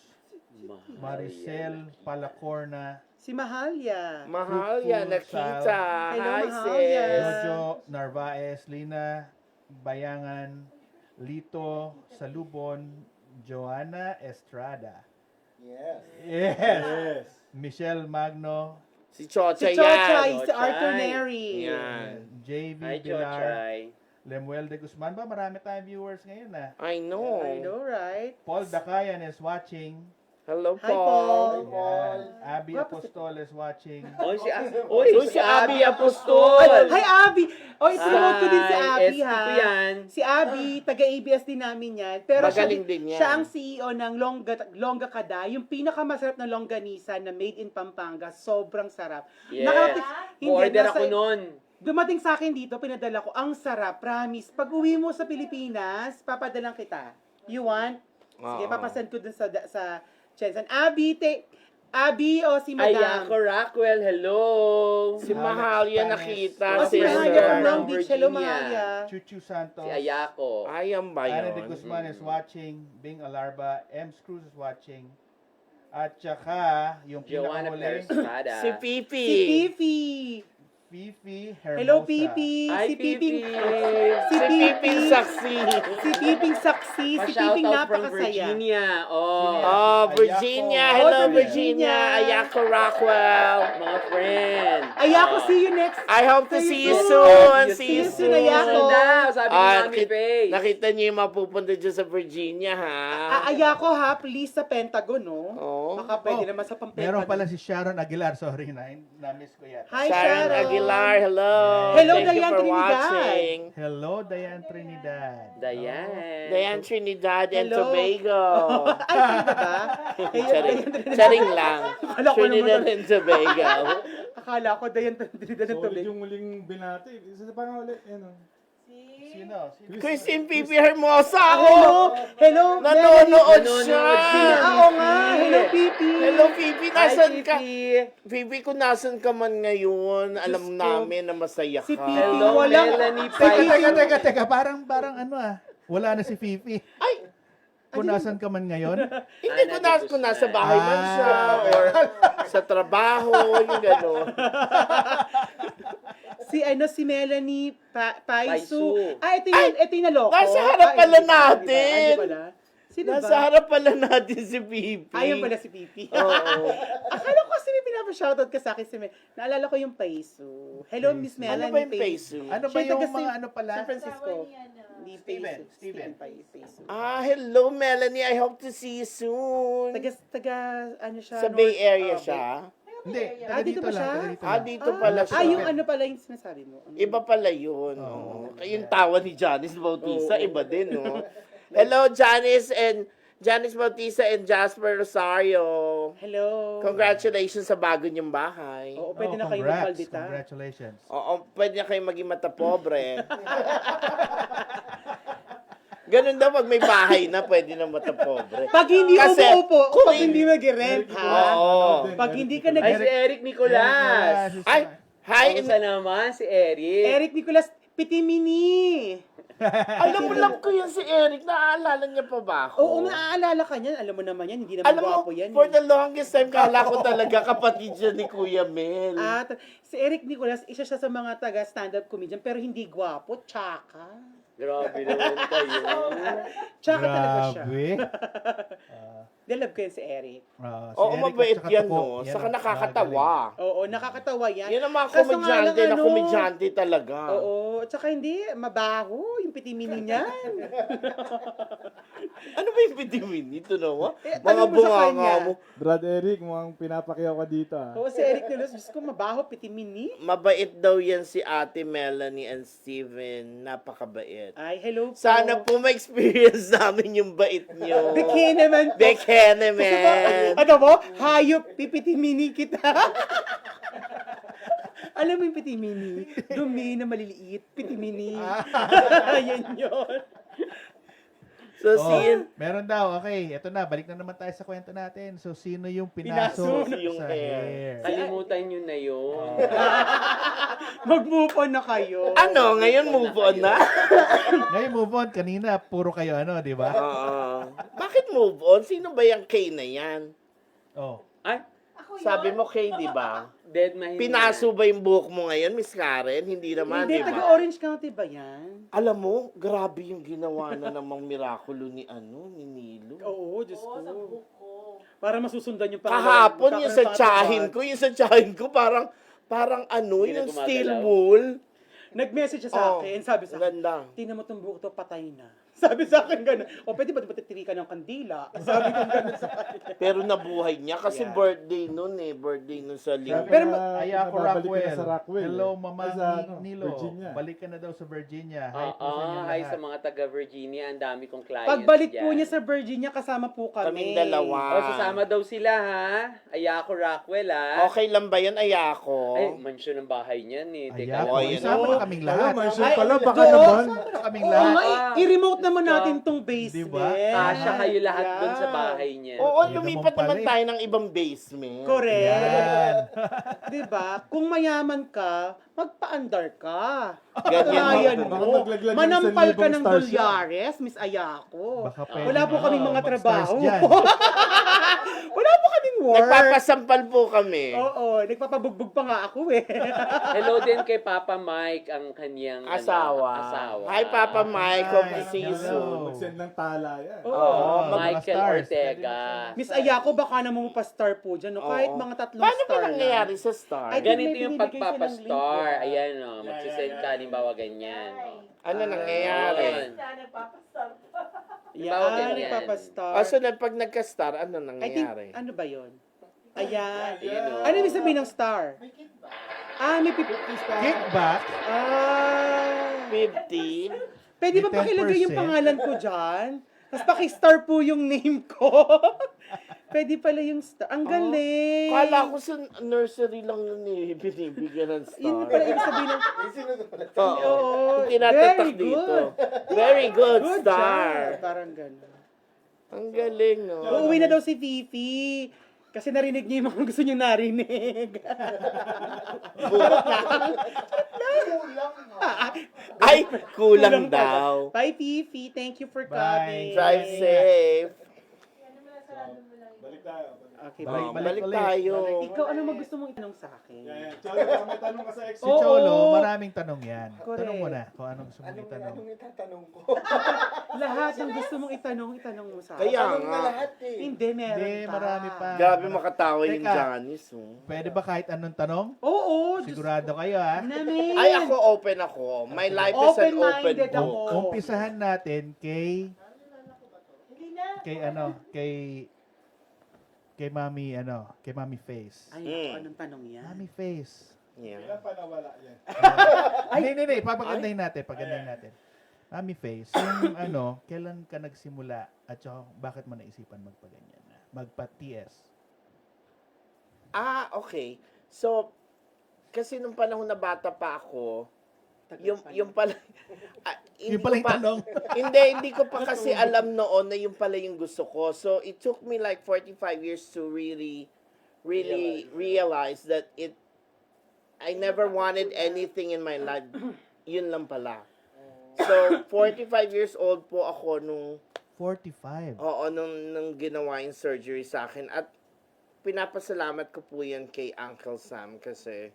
Maricel Palacorna. Si Mahalia. Mahal Fruitful yan, nakita. Hello, Hi, mahal sis. yan. Jojo Narvaez, Lina Bayangan, Lito Salubon, Joanna Estrada. Yes. Yes. Yes. Michelle Magno, Si Chocha Si Chocha, yan. si Arthur Neri. Yan. JV Hi, Bilar, Chochay. Lemuel de Guzman. Ba, marami tayong viewers ngayon na. I know. I know, right? Paul Dakayan is watching. Hello, Hi, Paul. Paul. Yan. Abby Gwapo si- Apostol is watching. Si Abby Apostol. Hi, Abby! Oy, sinunod ko din si Abby, ST ha? ko yan. Si Abby, taga-ABS din namin yan. Pero Magaling din yan. siya ang CEO ng Longga Kada, yung pinakamasarap na longganisa na made in Pampanga. Sobrang sarap. Yes. Hindi, Order nasa- ako nun. Dumating sa akin dito, pinadala ko. Ang sarap, promise. Pag uwi mo sa Pilipinas, papadalang kita. You want? Sige, Oo. papasend ko dun sa Jensen. Abby o si Madam? Ayako Rockwell, hello. Si Mahal yan nakita. O si Sister. Mahalia from Long From Beach. Hello, Virginia. Mahalia. Chuchu Santos. Si Ayako. Ayan ba Ana de yun? Guzman is watching. Bing Alarba. Ems Cruz is watching. At saka, yung Joanna pinakahuli, Perestrada. Si Pipi. Si Fifi. Fifi Hermosa. Hello, Pipi. Hi, Si Piping. Si Pipi Saksi. Si Piping Saksi. Si Piping Pa-shoutout from napakasaya. Virginia. Oh, Oh, Virginia. Ayako. Hello, Oh, Virginia. Ayako Rockwell. mga friend. Ayako, see you next. I hope to See see you you soon. soon. See See you you soon, soon. Ayako. Daw, sabi ni Mami nakita, Faye. nakita niyo yung mapupunta dyan sa Virginia, ha? Ayako ha, please sa Pentagon, no? Oo. Baka pwede Oh, naman sa Pentagon. Meron pala si Sharon Aguilar. Sorry na-miss ko yan. Hi, Sharon Aguilar, hello. Hello, Thank you Diane for Trinidad. watching. Hello, Diane Trinidad. Diane. Diane Trinidad and Hello. Tobago. Ay, hindi ba? Charing, charing lang. Akala ko Trinidad naman- and Tobago. Akala ko Dayan Trinidad ng Solid tubig. yung muling binati. Isa pa nga ulit. Yan, oh. Sino? Christine Pipi Hermosa ako. Hello, Nanonood Nanonood siya. siya. Oo nga, hello, Pipi. Hello, Pipi. Nasaan Hi, ka? Pipi. Pipi, kung nasan ka man ngayon, alam Diyos ko. namin na masaya ka. Si Pipi, Hello, walang... Melanie Teka. Parang ano wala na si Fifi. Ay, Kung nasan ka man ngayon. hindi ko na, kung nasa bahay man siya, or sa trabaho, yung gano'n. Si Melanie Paisu. Paisu. Ah, ito yung naloko. Nasa harap pala Ay, natin. ano pala? Sino Nasa ba? harap pala natin si Pipi. Ayun pala si Pipi. Oo. Akala ko kasi may pinapa-shoutout ka sa akin si Naalala ko yung Paisu. Hello, Miss Ano Melanie ba yung Paisu? Ano ba Siya yung taga mga ano pala? San Francisco. Hindi Steven. Steven Paisu. Ah, hello Melanie. I hope to see you soon. Taga, ano siya? Sa Bay Area siya. Hindi, taga dito ba siya? taga dito Ah, lang. dito pala siya. yung ano pala yung sinasabi mo. Iba pala yun. Oo. Oh. Yung tawa ni Janice Bautista, Oo. iba din, no? Hello, Janice Bautista and Jasper Rosario. Hello. Congratulations sa bago niyong bahay. Oo, pwede na kayo congrats. magmaldita. Congratulations. Oo, pwede na kayo maging matapobre. Ganun daw, pag may bahay na, pwede na matapobre. Pag hindi Kasi, umuupo, kung pag hindi mag-rent, ha? Oo. Pag hindi ka nag... Ay, si Eric Nicolas. Ay, hi, Kamusta naman si Eric? Eric Nicolas Pitimini. alam mo lang ko yan si Eric, naaalala niya pa ba ako? Oo, naaalala ka niyan. Alam mo naman yan, hindi naman Alam mo, gwapo yan. for eh. the longest time, kala ko talaga kapatid siya ni Kuya Mel. At si Eric Nicolas, isa siya sa mga taga stand-up comedian, pero hindi gwapo, tsaka. Grabe naman kayo. Tsaka talaga siya. Grabe. Love ko yan si Eric. Si Oo, Eric mabait at saka yan, Tuko. no? Yan Saka ang nakakatawa. Oo, nakakatawa yan. Yan ang mga Kaso nga komedyante lang, na komedyante talaga. Oo, tsaka hindi, mabaho yung pitimini niyan. Ano ba yung bitimin nito, no? Eh, Mga tanong mo sa bunganga kanya. mo. Brad Eric, mukhang pinapakiyaw ka dito ah. Oo, si Eric Nicolas, Diyos ko, mabaho, pitimini. Mabait daw yan si Ate Melanie and Steven. Napakabait. Ay, hello po. Sana po ma-experience namin yung bait nyo. Bikini naman po. Bekene, Kasi ba, man. ano mo? Hayop, pipitimini kita. Alam mo yung pitimini? Dumi na maliliit, pitimini. Yan yun. So, Meron daw. Okay, eto na. Balik na naman tayo sa kwento natin. So, sino yung pinaso Pinaso yung sa hair. hair? Kalimutan nyo na yun. Mag-move on na kayo. ano, ngayon move on na? Ngayon, move on. Kanina, puro kayo di ba? Oo. Bakit move on? Sino ba yung Kay na yan? Oh. Ay, Sabi mo Kay, di ba? dead man. Pinaso ba yung buhok mo ngayon, Miss Karen? Hindi naman, Hindi, di ba? taga-Orange County ba yan? Alam mo, grabe yung ginawa na namang mirakulo ni Nilo. Oo, Diyos ko. Para masusundan yung Kahapon yung sa tsahin ko, parang Hindi na yung steel gumagalaw. wool. Nag-message siya sa Oh, akin, sabi sa akin, Ganda. tingnan mo itong buhok to, patay na. Sabi sa akin gano'n. O pwede ba titiri ka ng kandila? Sabi ko gano'n sa kanya. Pero nabuhay niya kasi Yeah. birthday nun sa linggo. Pero Ayako nababalik ka Rockwell. na sa Rockwell. Hello, eh. Mama Ay, sa, Nilo. Virginia. Balik ka na daw sa Virginia. Hi po sa Oo, inyo hi lahat. sa mga taga-Virginia. Ang dami kong clients Pagbalik po dyan. niya sa Virginia, kasama po kami. Kaming dalawa. O, sasama daw sila, ha? Ayako Rockwell, ha? Okay lang ba yan, Ayako? Ay, mansyon ang bahay niyan, eh. Teka Ayako. Oh, lang. yan. Isama na kaming lahat. Alam, mansion Ay, pala, baka doon. naman. Isama na kaming Oo lahat. nga, i-remote naman Diba? natin tong basement. Diba? Kasya kayo lahat Yeah. doon sa bahay niya. Oo, Yun lumipat naman pala naman eh. tayo ng ibang basement. Correct. Yan. Diba? Kung mayaman ka, magpa-andar ka. Ganyan Kaya mo. Baka mo. maglaglag ng Manampal ka 1,000 ng stars yan. dolyares, Miss Ayako. Baka pwede Wala po na, kaming mga mag-stars trabaho. dyan. Wala po kaming work. Nagpapasampal po kami. Oo, nagpapabugbog pa nga ako eh. Hello din kay Papa Mike, ang kanyang Asawa. asawa. Hi, Papa Mike. Hi. Hope to see you Hello. soon. Mag-send ng tala yan. Oo. Oo, mga Michael stars. Ortega. Miss Ayako, baka naman mo pa-star po dyan. No? Kahit Oo. mga 3 Paano ba star nangyayari lang. sa Star? Ay, Ganito may yung binibigay silang pagpapastar. link. Ayan, o. Magsisend ka, halimbawa ganyan. Ano nangyayari? Ayun. Yan, ganyan. nagpapastar. So, pag nagka-star, ano I think, nangyayari? ano ba yon? Ayan. Ayun, o. Ano ibig sabihin ng star? May Kickback. 50? Pwede ba May pakilagay yung 10%? pangalan ko dyan? Tapos paki-star po yung name ko. Pwede pala yung star. Ang galing. Kala ko sa nursery lang nun eh, binibigyan ng star. Yun pala ibig sabihin ng... Oo. Oo. Tinatatak Very dito. good. Very good, Good star. job. Parang gano'n. Ang galing, no? Uuwi na daw si Fifi. Kasi narinig niya yung mga gusto niya narinig. Ay, kulang daw. Bye, Fifi. Thank you for Bye. coming. Drive safe. Balik tayo. Okay, Balik, bye. Balik ulit. tayo. Ikaw, ano mo gusto mong itanong sa akin? Yan, yan. Cholo, baka may tanong ka sa ex. Si Oo. Cholo, maraming tanong yan. Correct. Tanong mo na kung anong gusto mong itanong. Anong itatanong ko? Lahat ng gusto mong itanong mo sa akin. Kaya Tanong na nga. lahat eh. Hindi, meron Hindi, pa. marami pa. Grabe makatawa yung Teka. Janice. Oh. Pwede ba kahit anong tanong? Oo, Diyos Sigurado kayo namin. Ay, ako open ako. My life is an open Open-minded book. ako. Umpisahan natin kay kay Mami Face. Ay, naku, anong tanong yan? Mami Face. Yeah. Kailan pa nawala yan? Hindi, papagandahin natin. Mami Face, yung kailan ka nagsimula at saka bakit mo naisipan magpaganyan na? Magpa-TS. Okay. So, kasi nung panahon na bata pa ako, Tagal pa yung pala, Yung pala yung tanong. hindi ko pa kasi alam noon na yung pala yung gusto ko. So, it took me like 45 years to really realize that I never wanted anything in my life. Yun lang pala. So, 45 years old po ako nung 45. nung ginawa yung surgery sa akin. At pinapasalamat ko po yan kay Uncle Sam kasi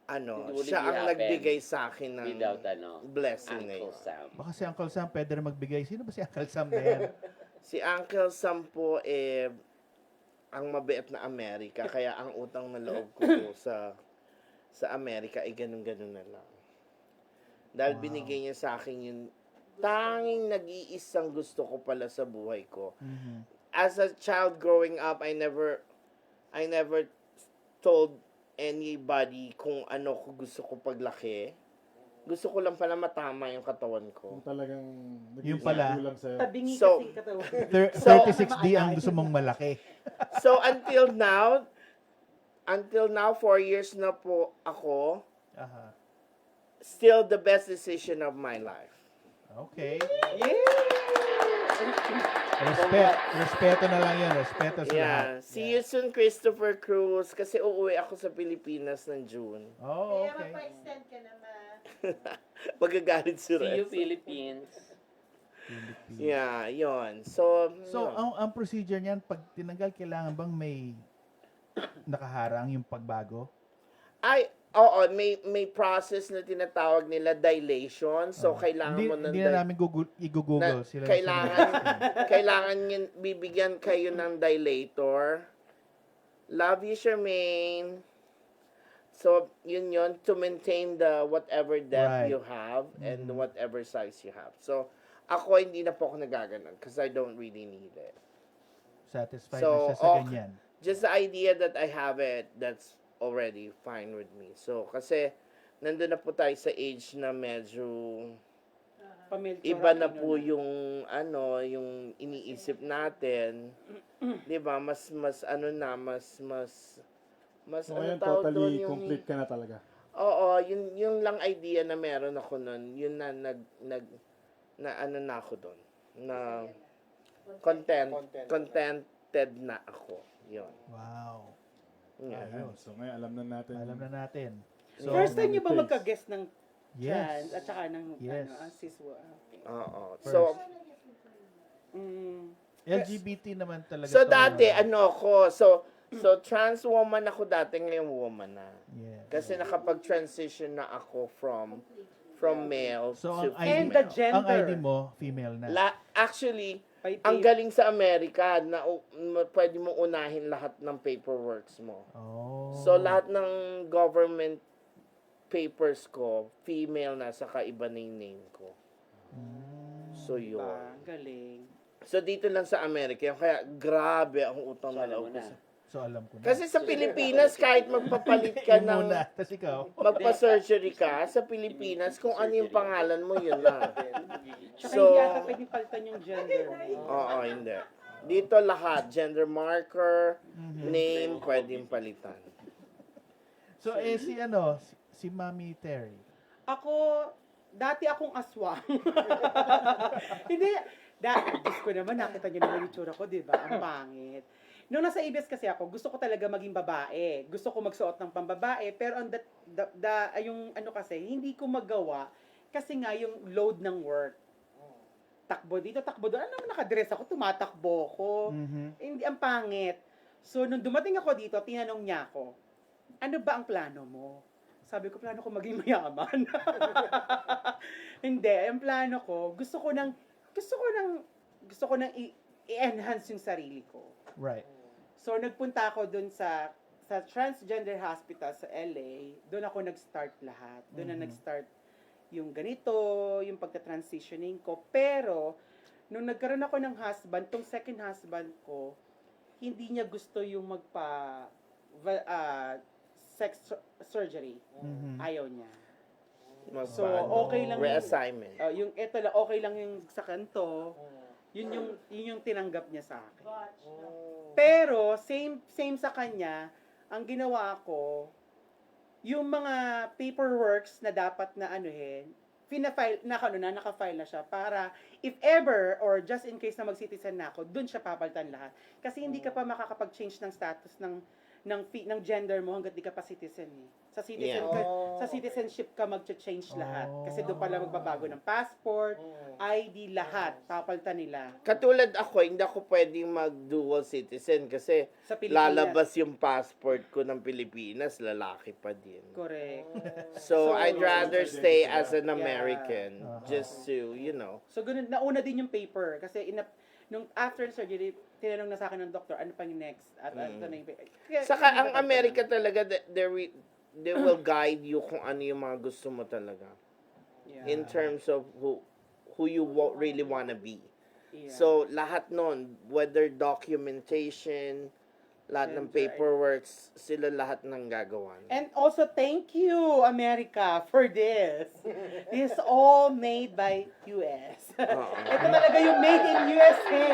It wouldn't siya ang happen nagbigay sa akin ng without blessing na Uncle yun. Sam. Baka si Uncle Sam pwede rin magbigay. Sino ba si Uncle Sam na yan? Si Uncle Sam po ang mabait na Amerika. Kaya ang utang na loob ko po sa Amerika ay ganun-ganun na lang. Dahil Wow. binigay niya sa akin yung tanging nag-iisang gusto ko pala sa buhay ko. Mhm. As a child growing up, I never told anybody kung ano ko gusto ko paglaki. Gusto ko lang pala matama yung katawan ko. Kung talagang Yung pala. lang sa'yo. Tabingi So- kasi katawan. 36D ang gusto mong malaki. So until now, 4 years na po ako, Aha. still the best decision of my life. Okay. Respeto na lang yun. Respeto sa lahat. Yeah. See you soon, Christopher Cruz. Kasi uuwi ako sa Pilipinas ng June. Oh, okay. extend ka naman. Magagalit si See you, Rex. Philippines. Philippines. Yeah, yon. So, So, yun. ang procedure niyan, pag tinanggal, kailangan bang may nakaharang yung pagbago? Oo, may process na tinatawag nila dilation. So, kailangan mo Hindi na namin i-google na- sila. kailangan yun, bibigyan kayo ng dilator. Love you, Charmaine. So, yun to maintain the whatever depth Right. you have and Mhm. whatever size you have. So, ako hindi na po ako nagaganon because I don't really need it. Satisfied So, na siya sa ganyan. Just the idea that I have it, that's already fine with me. So, kasi nandun na po tayo sa age na medyo Pamilya iba na po yung yung iniisip natin. 'Di ba? Mas So ano ngayon, tawag doon totally yung complete ka na talaga. Oo, yung lang idea na meron ako noon, yun na ako doon. Na contented na ako. Yun. Wow. Yeah. Ayun. So ngayon, alam na natin. Alam na natin. So, First time niyo ba face. magka-guest ng Yes. trans at saka ng Yes. siswa? Okay. Oo. First. So, LGBT naman talaga. so to. dati, so trans woman ako dati, ngayon woman na. Yeah. Kasi nakapag-transition na ako from male So, to ang ID, And the female. gender. ang ID mo, female na. Actually, By ang tape. galing sa Amerika na pwede mo unahin lahat ng paperworks mo. Oh. So, lahat ng government papers ko, female na, saka iba na yung name ko. So, yun. Diba? Galing. So, dito lang sa Amerika, kaya grabe ang utang na loob ko sa... So, alam ko na. Kasi sa Pilipinas, kahit magpapalit ka Yun ng... muna. Tapos ikaw. Magpa-surgery ka sa Pilipinas, kung ano yung pangalan mo, yun lang. Tsaka So, hindi ata pwedeng palitan yung gender mo. oo, hindi. Dito lahat, gender marker, name, pwedeng palitan. So, si Mami Terry. Ako, dati akong aswang. Hindi. Diyos ko naman, nakita niyo naman yung tsura ko, di ba? Ang pangit. Nung nasa ABS kasi ako, gusto ko talaga maging babae. Gusto ko magsuot ng pambabae, pero on yung ano kasi, hindi ko magawa kasi nga yung load ng work. Takbo dito, takbo doon. Ano naman nakadress ako, tumatakbo ko. Hindi, ang pangit. So, nung dumating ako dito, tinanong niya ako, ano ba ang plano mo? Sabi ko, plano ko maging mayaman. Hindi, ang plano ko, gusto ko nang i-enhance yung sarili ko. Right. So, nagpunta ako dun sa transgender hospital sa LA. Doon ako nag-start lahat. Doon na nag-start yung ganito, yung pagka-transitioning ko. Pero, nung nagkaroon ako ng husband, tong second husband ko, hindi niya gusto yung sex surgery. Mhm. Ayaw niya. Mas So, paano? okay lang Reassignment. Yung eto lang, okay lang yung sa kanto. Yun yung tinanggap niya sa akin. Pero same sa kanya, ang ginawa ko, yung mga paperworks na dapat na anuhin, naka-file na siya para if ever or just in case na mag-citizen na ako, dun siya papalitan lahat. Kasi hindi ka pa makakapag-change ng status ng gender mo hangga't di ka pa citizen eh. Sa Yeah. citizenship ka mag-change lahat. Kasi doon pala Oh. magbabago ng passport, ID, lahat. Papalitan nila. Katulad ako, hindi ako pwedeng mag-dual citizen kasi Sa Pilipinas. lalabas yung passport ko ng Pilipinas, lalaki pa din. Correct. So, So, I'd rather stay as an American Yeah. just to, you know. So, ganun, nauna din yung paper. Kasi, nung after surgery, tinanong na sa akin ng doktor, ano pang next? At ano na yung Kaya, Saka hindi ang ko Amerika talaga, they will guide you kung ano yung mga gusto mo talaga. Yeah. In terms of who you really wanna be. Yeah. So, lahat nun, whether documentation, lahat ng Gender, paperwork, sila lahat ng gagawa. And also, thank you, America, for this. This is all made by US. Oo. Ito talaga yung made in USA.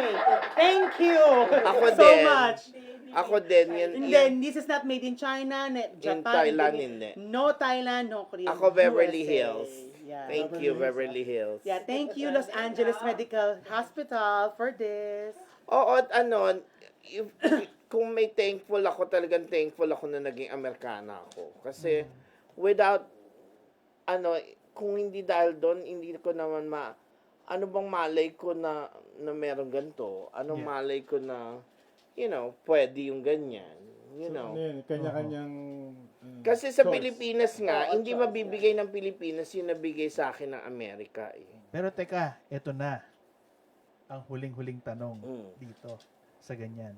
Thank you Ako so din. much. Ako din, yun. And then, this is not made in China, Japan. Thailand, hindi. hindi. No Thailand, no Korea. Ako, Beverly USA. Hills. Yeah. Thank you, Beverly Hills. Yeah, thank you, Los Angeles Medical Hospital, for this. Oo, at ano, kung may talagang thankful ako na naging Amerikana ako. Kasi, without, kung hindi dahil doon, hindi ko naman ano bang malay ko na meron ganito? Anong Yeah. malay ko na, pwede yung ganyan? So, ano yun, kanya-kanyang... Kasi sa choice. Pilipinas nga, hindi mabibigay ng Pilipinas yung nabigay sa akin ng Amerika eh. Pero teka, eto na. Ang huling-huling tanong Mm. dito sa ganyan.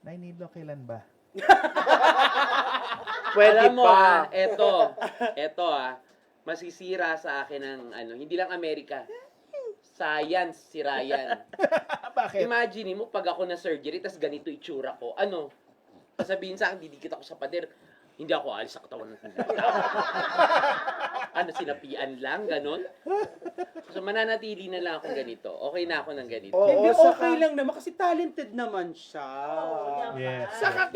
Nainilo kailan ba? Pwede Alam mo pa. eto masisira sa akin ng hindi lang Amerika. Science si Ryan. Bakit? Imagine mo pag ako na surgery tas ganito itsura ko. Sasabihin sa akin didikit ako sa pader. Hindi ako alis sa katawan ng sinapian lang, ganon. So, mananatili na lang akong ganito. Okay na ako ng ganito. Oo, Hindi, saka- okay lang naman kasi talented naman siya. Yes. Saka,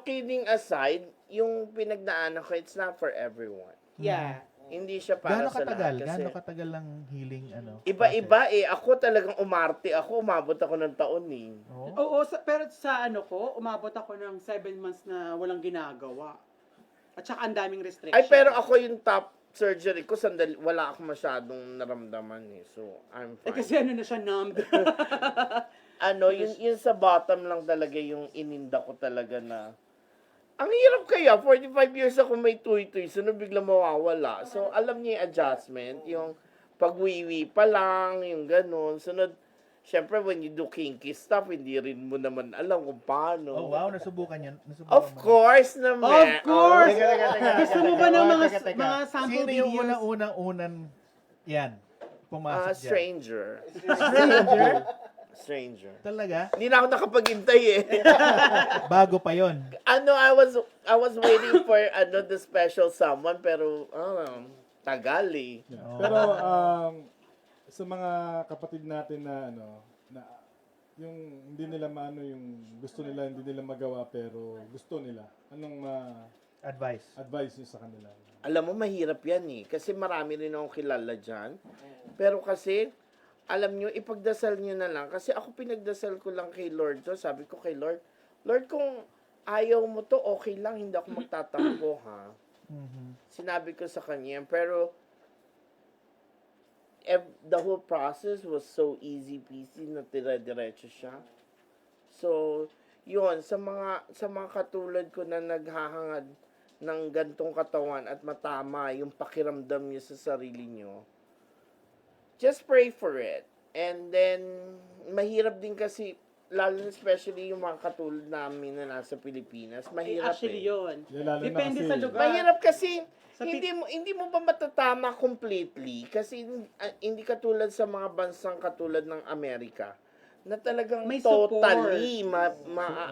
kidding aside, yung pinagdaanan ko, it's not for everyone. Yeah. Hindi siya para Gaano sa katagal? lahat. Kasi Gaano katagal lang healing iba-iba eh. Ako talagang umarte ako. Umabot ako ng taon eh. Oh? Oo, pero sa umabot ako ng 7 months na walang ginagawa. At saka ang daming restriction. Ay, pero ako yung top surgery ko, wala ako masyadong naramdaman eh. So, I'm fine. kasi na siya numbed. Yun sa bottom lang talaga yung ininda ko talaga na ang hirap kaya, 45 years ako may tuy-tuy, sunod biglang mawawala. So, alam niya yung adjustment, yung pagwiwi pa lang, yung ganun. Sunod, syempre, when you do kinky stuff, hindi rin mo naman alam kung paano. Oh, wow, nasubukan yan. Nasubukan Of mo. course naman. Of course! Oh. Gusto mo ba ng mga, Teka. mga sample Sino yung videos? unang-unan yan? Pumasok dyan. Stranger. Stranger? Stranger. Talaga? Hindi na ako nakapag-intay eh. Bago pa yon. I was waiting for the special someone pero tagal eh. Yeah. Oo. Pero sa mga kapatid natin na na yung hindi nila yung gusto nila hindi nila magawa pero gusto nila. Anong Advice. niyo sa kanila? Alam mo, mahirap yan eh. Kasi marami rin akong kilala dyan. Pero kasi, alam nyo, ipagdasal nyo na lang. Kasi ako pinagdasal ko lang kay Lord to. Sabi ko kay Lord, Lord, kung ayaw mo to, okay lang. Hindi ako magtatampo, ha? Mhm. Sinabi ko sa kanya. Pero, the whole process was so easy peasy na dire-diretso siya. So, yun, sa mga katulad ko na naghahangad ng gantong katawan at matama yung pakiramdam niyo sa sarili niyo, just pray for it. And then, mahirap din kasi, lalo especially yung mga katulad namin na nasa Pilipinas, mahirap Actually eh. yun. Lalo na Depende kasi- sa lugar. Mahirap kasi Sa hindi mo ba matatama completely kasi hindi katulad sa mga bansang katulad ng Amerika na talagang May totally support.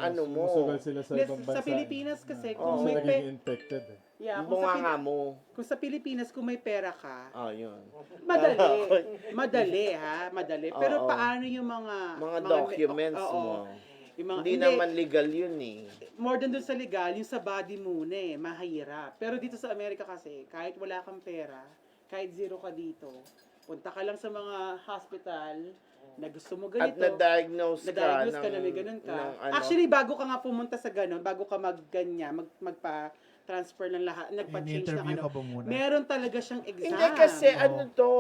ano mo. Sumusugal sila sa Hindi, ibang bansa. sa Pilipinas kasi, Oo. kung Kasi may naging infected eh. yeah, Bunganga mo. kung sa Pilipinas, kung may pera ka, Yun. madali ha, madali. Pero Oo. paano yung mga Documents oo, mo. yung mga, Hindi naman legal yun eh. more than dun sa legal, yung sa body muna mahirap. Pero dito sa Amerika kasi, kahit wala kang pera, kahit zero ka dito, punta ka lang sa mga hospital na gusto mo At ganito. na-diagnose na may ganun ka. ng ano. Actually, bago ka nga pumunta sa ganun, bago ka magpa-transfer ng lahat, nagpa-change ng In-interview ano, ka ba muna? meron talaga siyang exam. Hindi kasi Oo. ano to,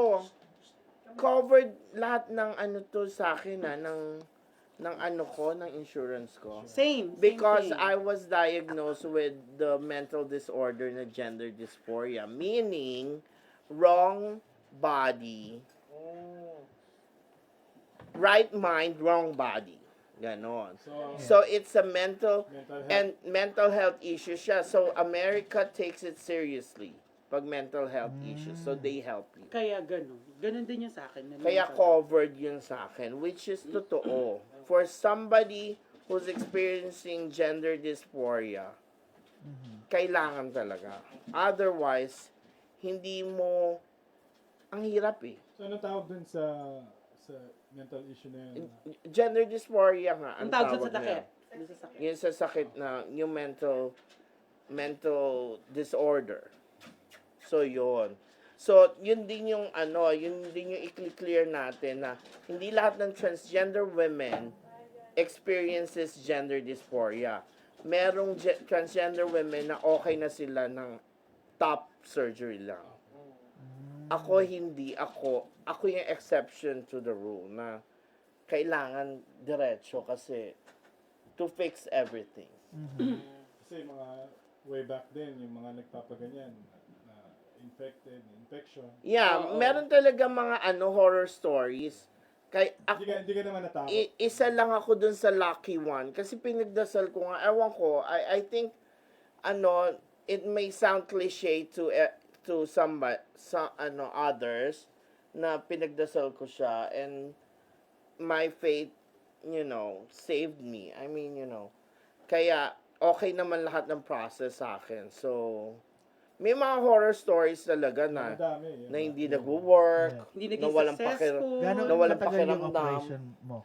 covered lahat ng ano to sa akin ng ano ko, ng insurance ko. Same Because thing. I was diagnosed with the mental disorder na gender dysphoria, meaning wrong body, right mind, wrong body. Ganon. So it's a mental mental health issue siya. So America takes it seriously pag mental health issues. So they help you. Kaya ganun. Ganun din yung sa akin. Kaya covered yun sa akin, which is totoo. For somebody who's experiencing gender dysphoria, kailangan talaga. Otherwise, hindi mo, ang hirap eh. So, anong tawag dun sa mental issue na yun? Gender dysphoria nga, Ang ang tawag tawag sa sakit. niya. Ano sa sakit? Yun sa sakit na, yung mental disorder. So, yun. So, yun din yung yun din yung i-clear natin na hindi lahat ng transgender women experiences gender dysphoria. Merong transgender women na okay na sila ng top surgery lang. Ako hindi. Ako yung exception to the rule na kailangan diretso kasi to fix everything. Kasi mga way back then, yung mga nagpapaganyan, na infection. Yeah, Oo. meron talaga mga horror stories. Kay Hindi ka naman natakot. isa lang ako dun sa lucky one kasi pinagdasal ko nga, ewan ko, I think it may sound cliche to others na pinagdasal ko siya and my faith saved me. I mean, kaya okay naman lahat ng process sa akin. So may mga horror stories talaga na Madami. na hindi nagwo-work, Hindi na naging walang successful. Gano'n na walang katagal yung pakiramdam. operation mo?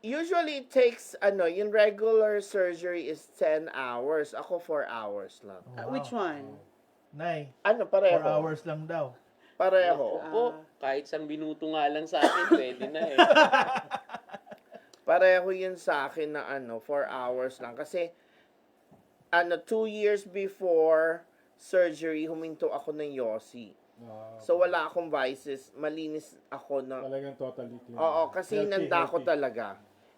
Usually it takes yung regular surgery is 10 hours. Ako 4 hours lang. Oh, Which wow. one? Nay, 4 Pareho. hours lang daw. Pareho. Opo, kahit isang minuto nga lang sa akin, pwede na eh. Pareho yun sa akin na 4 hours lang. Kasi 2 years before surgery, huminto ako ng Yossi. So wala akong vices. Malinis ako na. Talagang totally clean. Oo, kasi Healthy, hinanda ko healthy. talaga.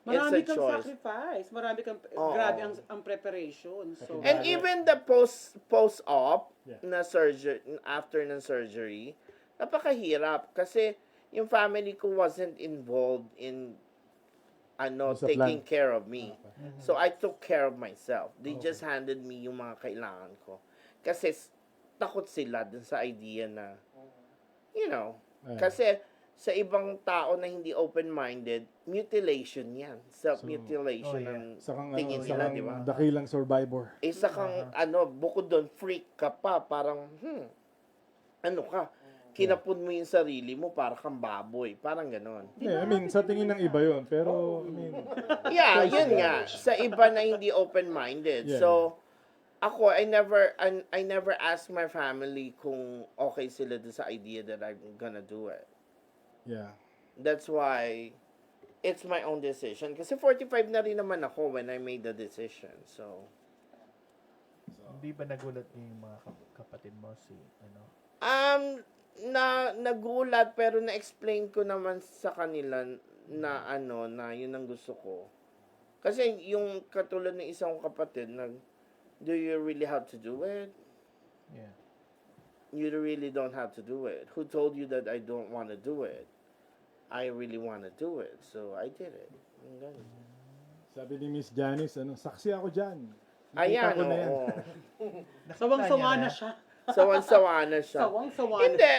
Marami It's a kang choice. sacrifice. Marami kang, Oo. grabe ang preparation. So, And even the post-op Yeah. na surgery, after ng surgery, napakahirap kasi yung family ko wasn't involved in Sa taking plan. care of me. So I took care of myself. They just handed me yung mga kailangan ko. Kasi takot sila dun sa idea na Ayan. kasi sa ibang tao na hindi open-minded, mutilation yan. Self-mutilation oh, yeah. ang Sakang, tingin nila, di ba? dakilang survivor. Isa kang, bukod doon, freak ka pa. Parang, kinapun mo yung sarili mo para kang baboy. Parang ganon. Yeah, I mean, sa tingin ng iba yun. Pero, I mean, Yeah, yun nga. Sa iba na hindi open-minded. Yeah. So, ako, I never ask my family kung okay sila doon sa idea that I'm gonna do it. yeah. That's why, it's my own decision. Kasi 45 na rin naman ako when I made the decision. So, Hindi ba nagulat yung mga kapatid mo nagulat pero na-explain ko naman sa kanila na na yun ang gusto ko. Kasi yung katulad ng isang kapatid do you really have to do it? Yeah. You really don't have to do it. Who told you that I don't want to do it? I really want to do it. So, I did it. Yung ganun. Sabi ni Miss Janice, saksi ako dyan. Nakita Ayan, ko na yan. oo. sawang-sawa na siya. Sawan-sawa na siya. Sawang-sawa na Hindi,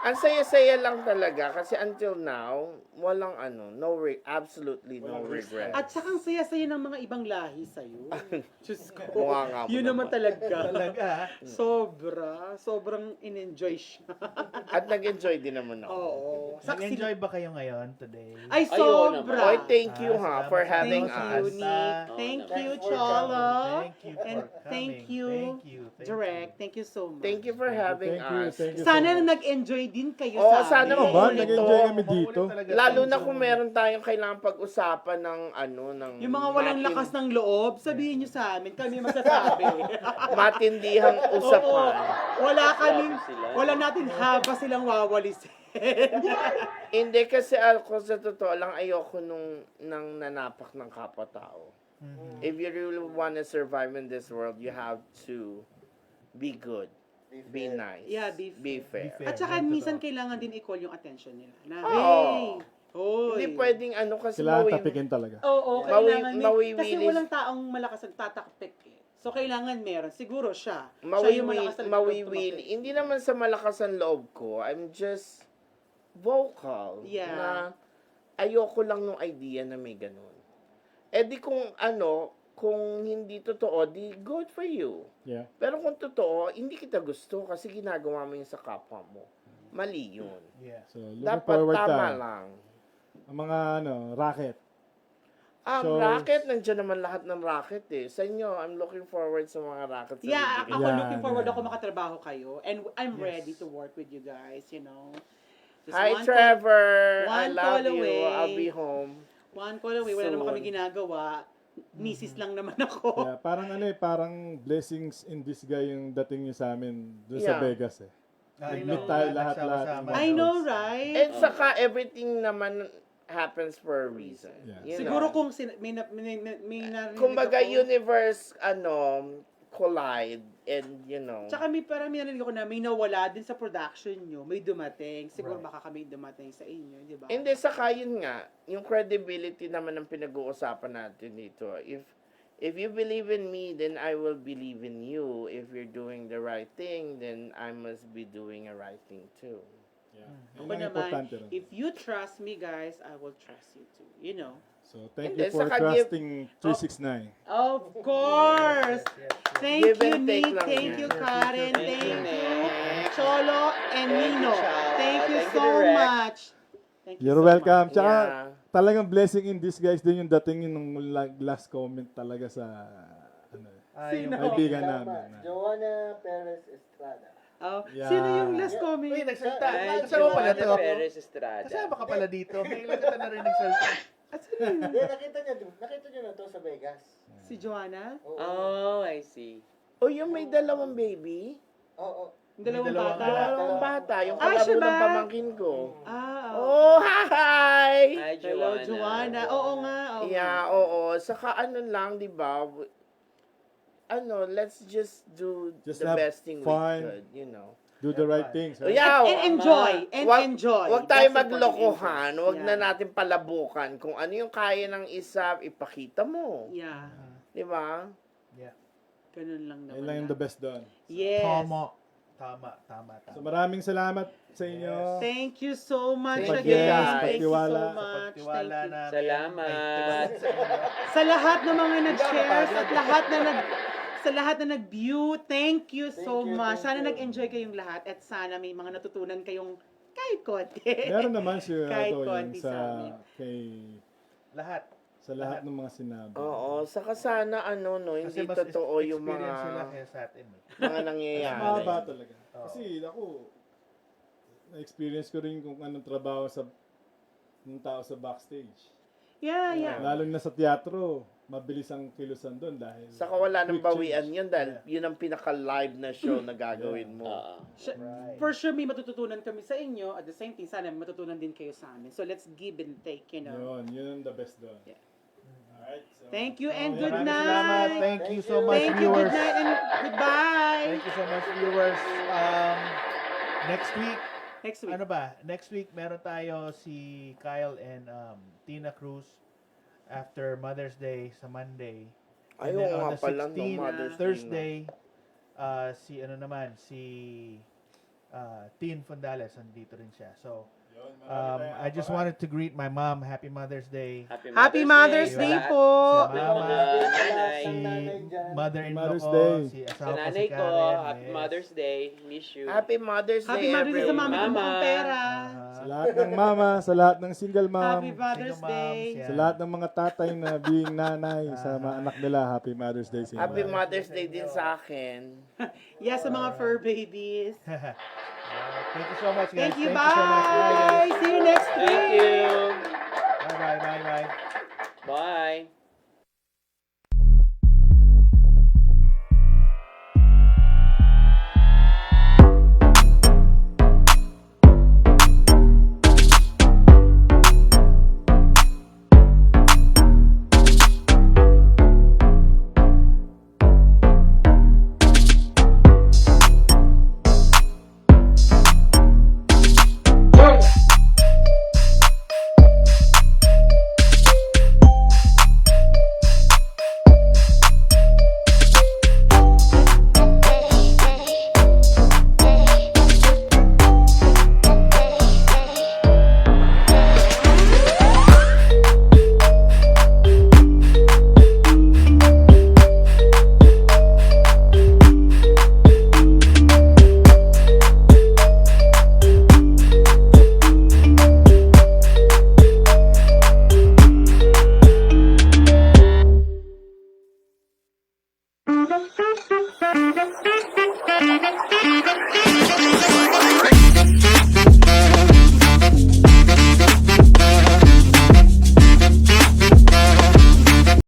Ang saya-saya lang talaga kasi until now, walang absolutely no regret. At saka ang saya-saya ng mga ibang lahi sa'yo. Diyos ko. Mukha nga mo Yun naman talaga. Talaga. Sobrang in-enjoy siya. At nag-enjoy din naman ako. Oo. Nag-enjoy ba kayo ngayon today? Ay, Ayun sobra. Oy, thank you Salamat for sa having Thank inyong you, us. Nick. Oo Thank naman. you, Thanks for Cholo. Thank you for And coming. thank you, Thank you. Thank you so much. Thank you for having us. Thank you Sana so much. nag-enjoy din kayo Oo, sa sana amin. Ba, maulit nag-enjoy to. kami dito. Lalo na kung meron tayong kailangan pag-usapan ng ng Yung mga walang lakas ng loob, sabihin nyo sa amin, kami masasabi. matindihang usapan. Wala natin haba silang wawalisin. Hindi kasi ako sa totoo lang ayoko nang nanapak ng kapwa-tao. If you really want to survive in this world, you have to be good, be nice, Yeah, be fair. At saka minsan kailangan din i-call yung attention nila. Na, Oo. hey, hoy. Hindi pwedeng kasi Kailangan tapikin talaga. Oo, kailangan may, kasi mawiwilis. walang taong malakas ang tataktik eh. So, kailangan meron. Siguro siya. Siya yung malakas ang mawiwili. Hindi naman sa malakas ang loob ko. I'm just vocal. Yeah. Na ayoko lang nung idea na may ganun. Eh di kung kung hindi totoo, di good for you. Yeah. Pero kung totoo, hindi kita gusto kasi ginagawa mo yun sa kapwa mo. Mali yun. Yeah. So, looking Dapat forward tama tayo. lang. Ang mga racket. Ang So, racket, nandiyan naman lahat ng racket eh. Sa inyo, I'm looking forward sa mga racket sa Yeah, bibigay. ako Yeah, looking forward yeah. ako makatrabaho kayo. And I'm Yes. ready to work with you guys, you know. Just Hi, one Trevor. I one love call you. away. I'll be home. One call away, wala naman Soon. kami ginagawa. Misis lang naman ako. Yeah, parang parang blessings in disguise yung dating niyo sa amin doon sa Yeah. Vegas eh. I Nag-meet know, tayo lahat lahat-lahat. nagsama-sama. I know, right? And saka, everything naman happens for a reason. Yeah. You Siguro know? kung may narinig Kumbaga, ako. universe, collide, and Tsaka parang may narinig ako na may nawala din sa production nyo, may dumating. Siguro Right. baka kami dumating sa inyo, di ba? hindi, saka yun nga, yung credibility naman ang pinag-uusapan natin dito. If you believe in me, then I will believe in you. If you're doing the right thing, then I must be doing a right thing too. Yeah. Ako Yun ang naman, importante rin. if you trust me, guys, I will trust you too. You know? So, thank Hindi, you for saka give- trusting 369. Of course! Thank Give you, and take Nick. lang Thank yan. you, Karen. Thank you, Thank you, Nick. Cholo and Thank you, Nino. Chad. Thank you Thank you, so Direk. much. Thank you You're so welcome. much. Tsaka, Yeah. talagang blessing in disguise din yung dating yun nung last comment talaga sa Yung kaibigan Tama. namin. Joanna Perez Estrada. Oh, Yeah. Sino yung last comment? Uy, nagsalita. Ay, Kasama pala to. Joanna Perez Estrada. Kasama ka pala dito. Ngayon kita na rin nagsalita. Hindi, nakita niyo na to sa Vegas. Si Joanna? Oo. Oh, I see. O yung may dalawang baby? Oo. Yung dalawang May dalawang bata? Dalawang bata, yung Ah, kalaro siya ba? ng pamangkin ko. Ah, Oh, hi! Hi, hello, Joanna. Joanna. Oo nga. Oo Yeah, nga. oo. Saka lang, di ba? Let's just do Just the have best thing fun. we could, you know. Do the right things. Right? Yeah, And enjoy. And enjoy. Huwag tayo That's important, maglokohan. Huwag enjoy. na natin palabukan. Kung ano yung kaya ng isa, ipakita mo. Yeah. Di ba? Ganun lang naman. Ayun lang yung the best doon. Yes. Tama. So, maraming salamat sa inyo. Thank you so much Thank again. you, guys. Thank you so Pagtiwala. much. Pagtiwala Thank you. namin. Salamat. Sa lahat ng mga nag-share, sa lahat na nag-view, thank you so Thank you, much. thank Sana you. nag-enjoy kayong lahat at sana may mga natutunan kayong kahit konti. Meron naman siya Kahit yung konti sa amin. Lahat. sa lahat ng mga sinabi. Oo. Saka sana, hindi mas totoo yung experience sila mga, kaya sa atin. mga nangyayari. Mahaba talaga. Oo. Kasi ako, na-experience ko rin kung anong trabaho ng tao sa backstage. Yeah. Lalo na sa teatro, mabilis ang kilusan doon dahil Saka wala nang quick bawian change. yun dahil yun ang pinaka-live na show na gagawin mo. Oo. For sure, may matututunan kami sa inyo. At the same time, sana may matutunan din kayo sa amin. So, let's give and take, you know. Yun ang the best doon. Yeah. Alright, so, Thank you and good Maraming salamat. night. Thank you so much, Thank you, viewers. good night, and goodbye. Thank you so much, viewers. Next week, Next week. ano ba? Next week, meron tayo si Kyle and Tina Cruz after Mother's Day sa Monday. And Ayaw then nga on the pala, no, 16th, Mother's Day na. Thursday, si Teen Fundales, nandito rin siya. So, I just wanted to greet my mom. Happy Mother's Day. Happy Mother's sa Day lahat. po! Si Mama, Nanay. si mother-in-law Mother's ko, Day. si Sa asawa ko si nanay ko, Karen. Happy yes. Mother's Day. Miss you. Happy Mother's Happy Day, Mother's Day sa everyone. mami ko Mama. mukhang pera. Sa lahat ng mama, sa lahat ng single mom, Happy Mother's Single moms, Day. yeah. sa lahat ng mga tatay na being nanay sa mga anak nila, Happy Mother's Day sa inyo. Happy Mother's Day din sa akin. Yes, sa mga fur babies. Thank you so much, guys. Thank you, so much. bye! See you next week! Thank you. Bye, bye, bye, bye. Bye.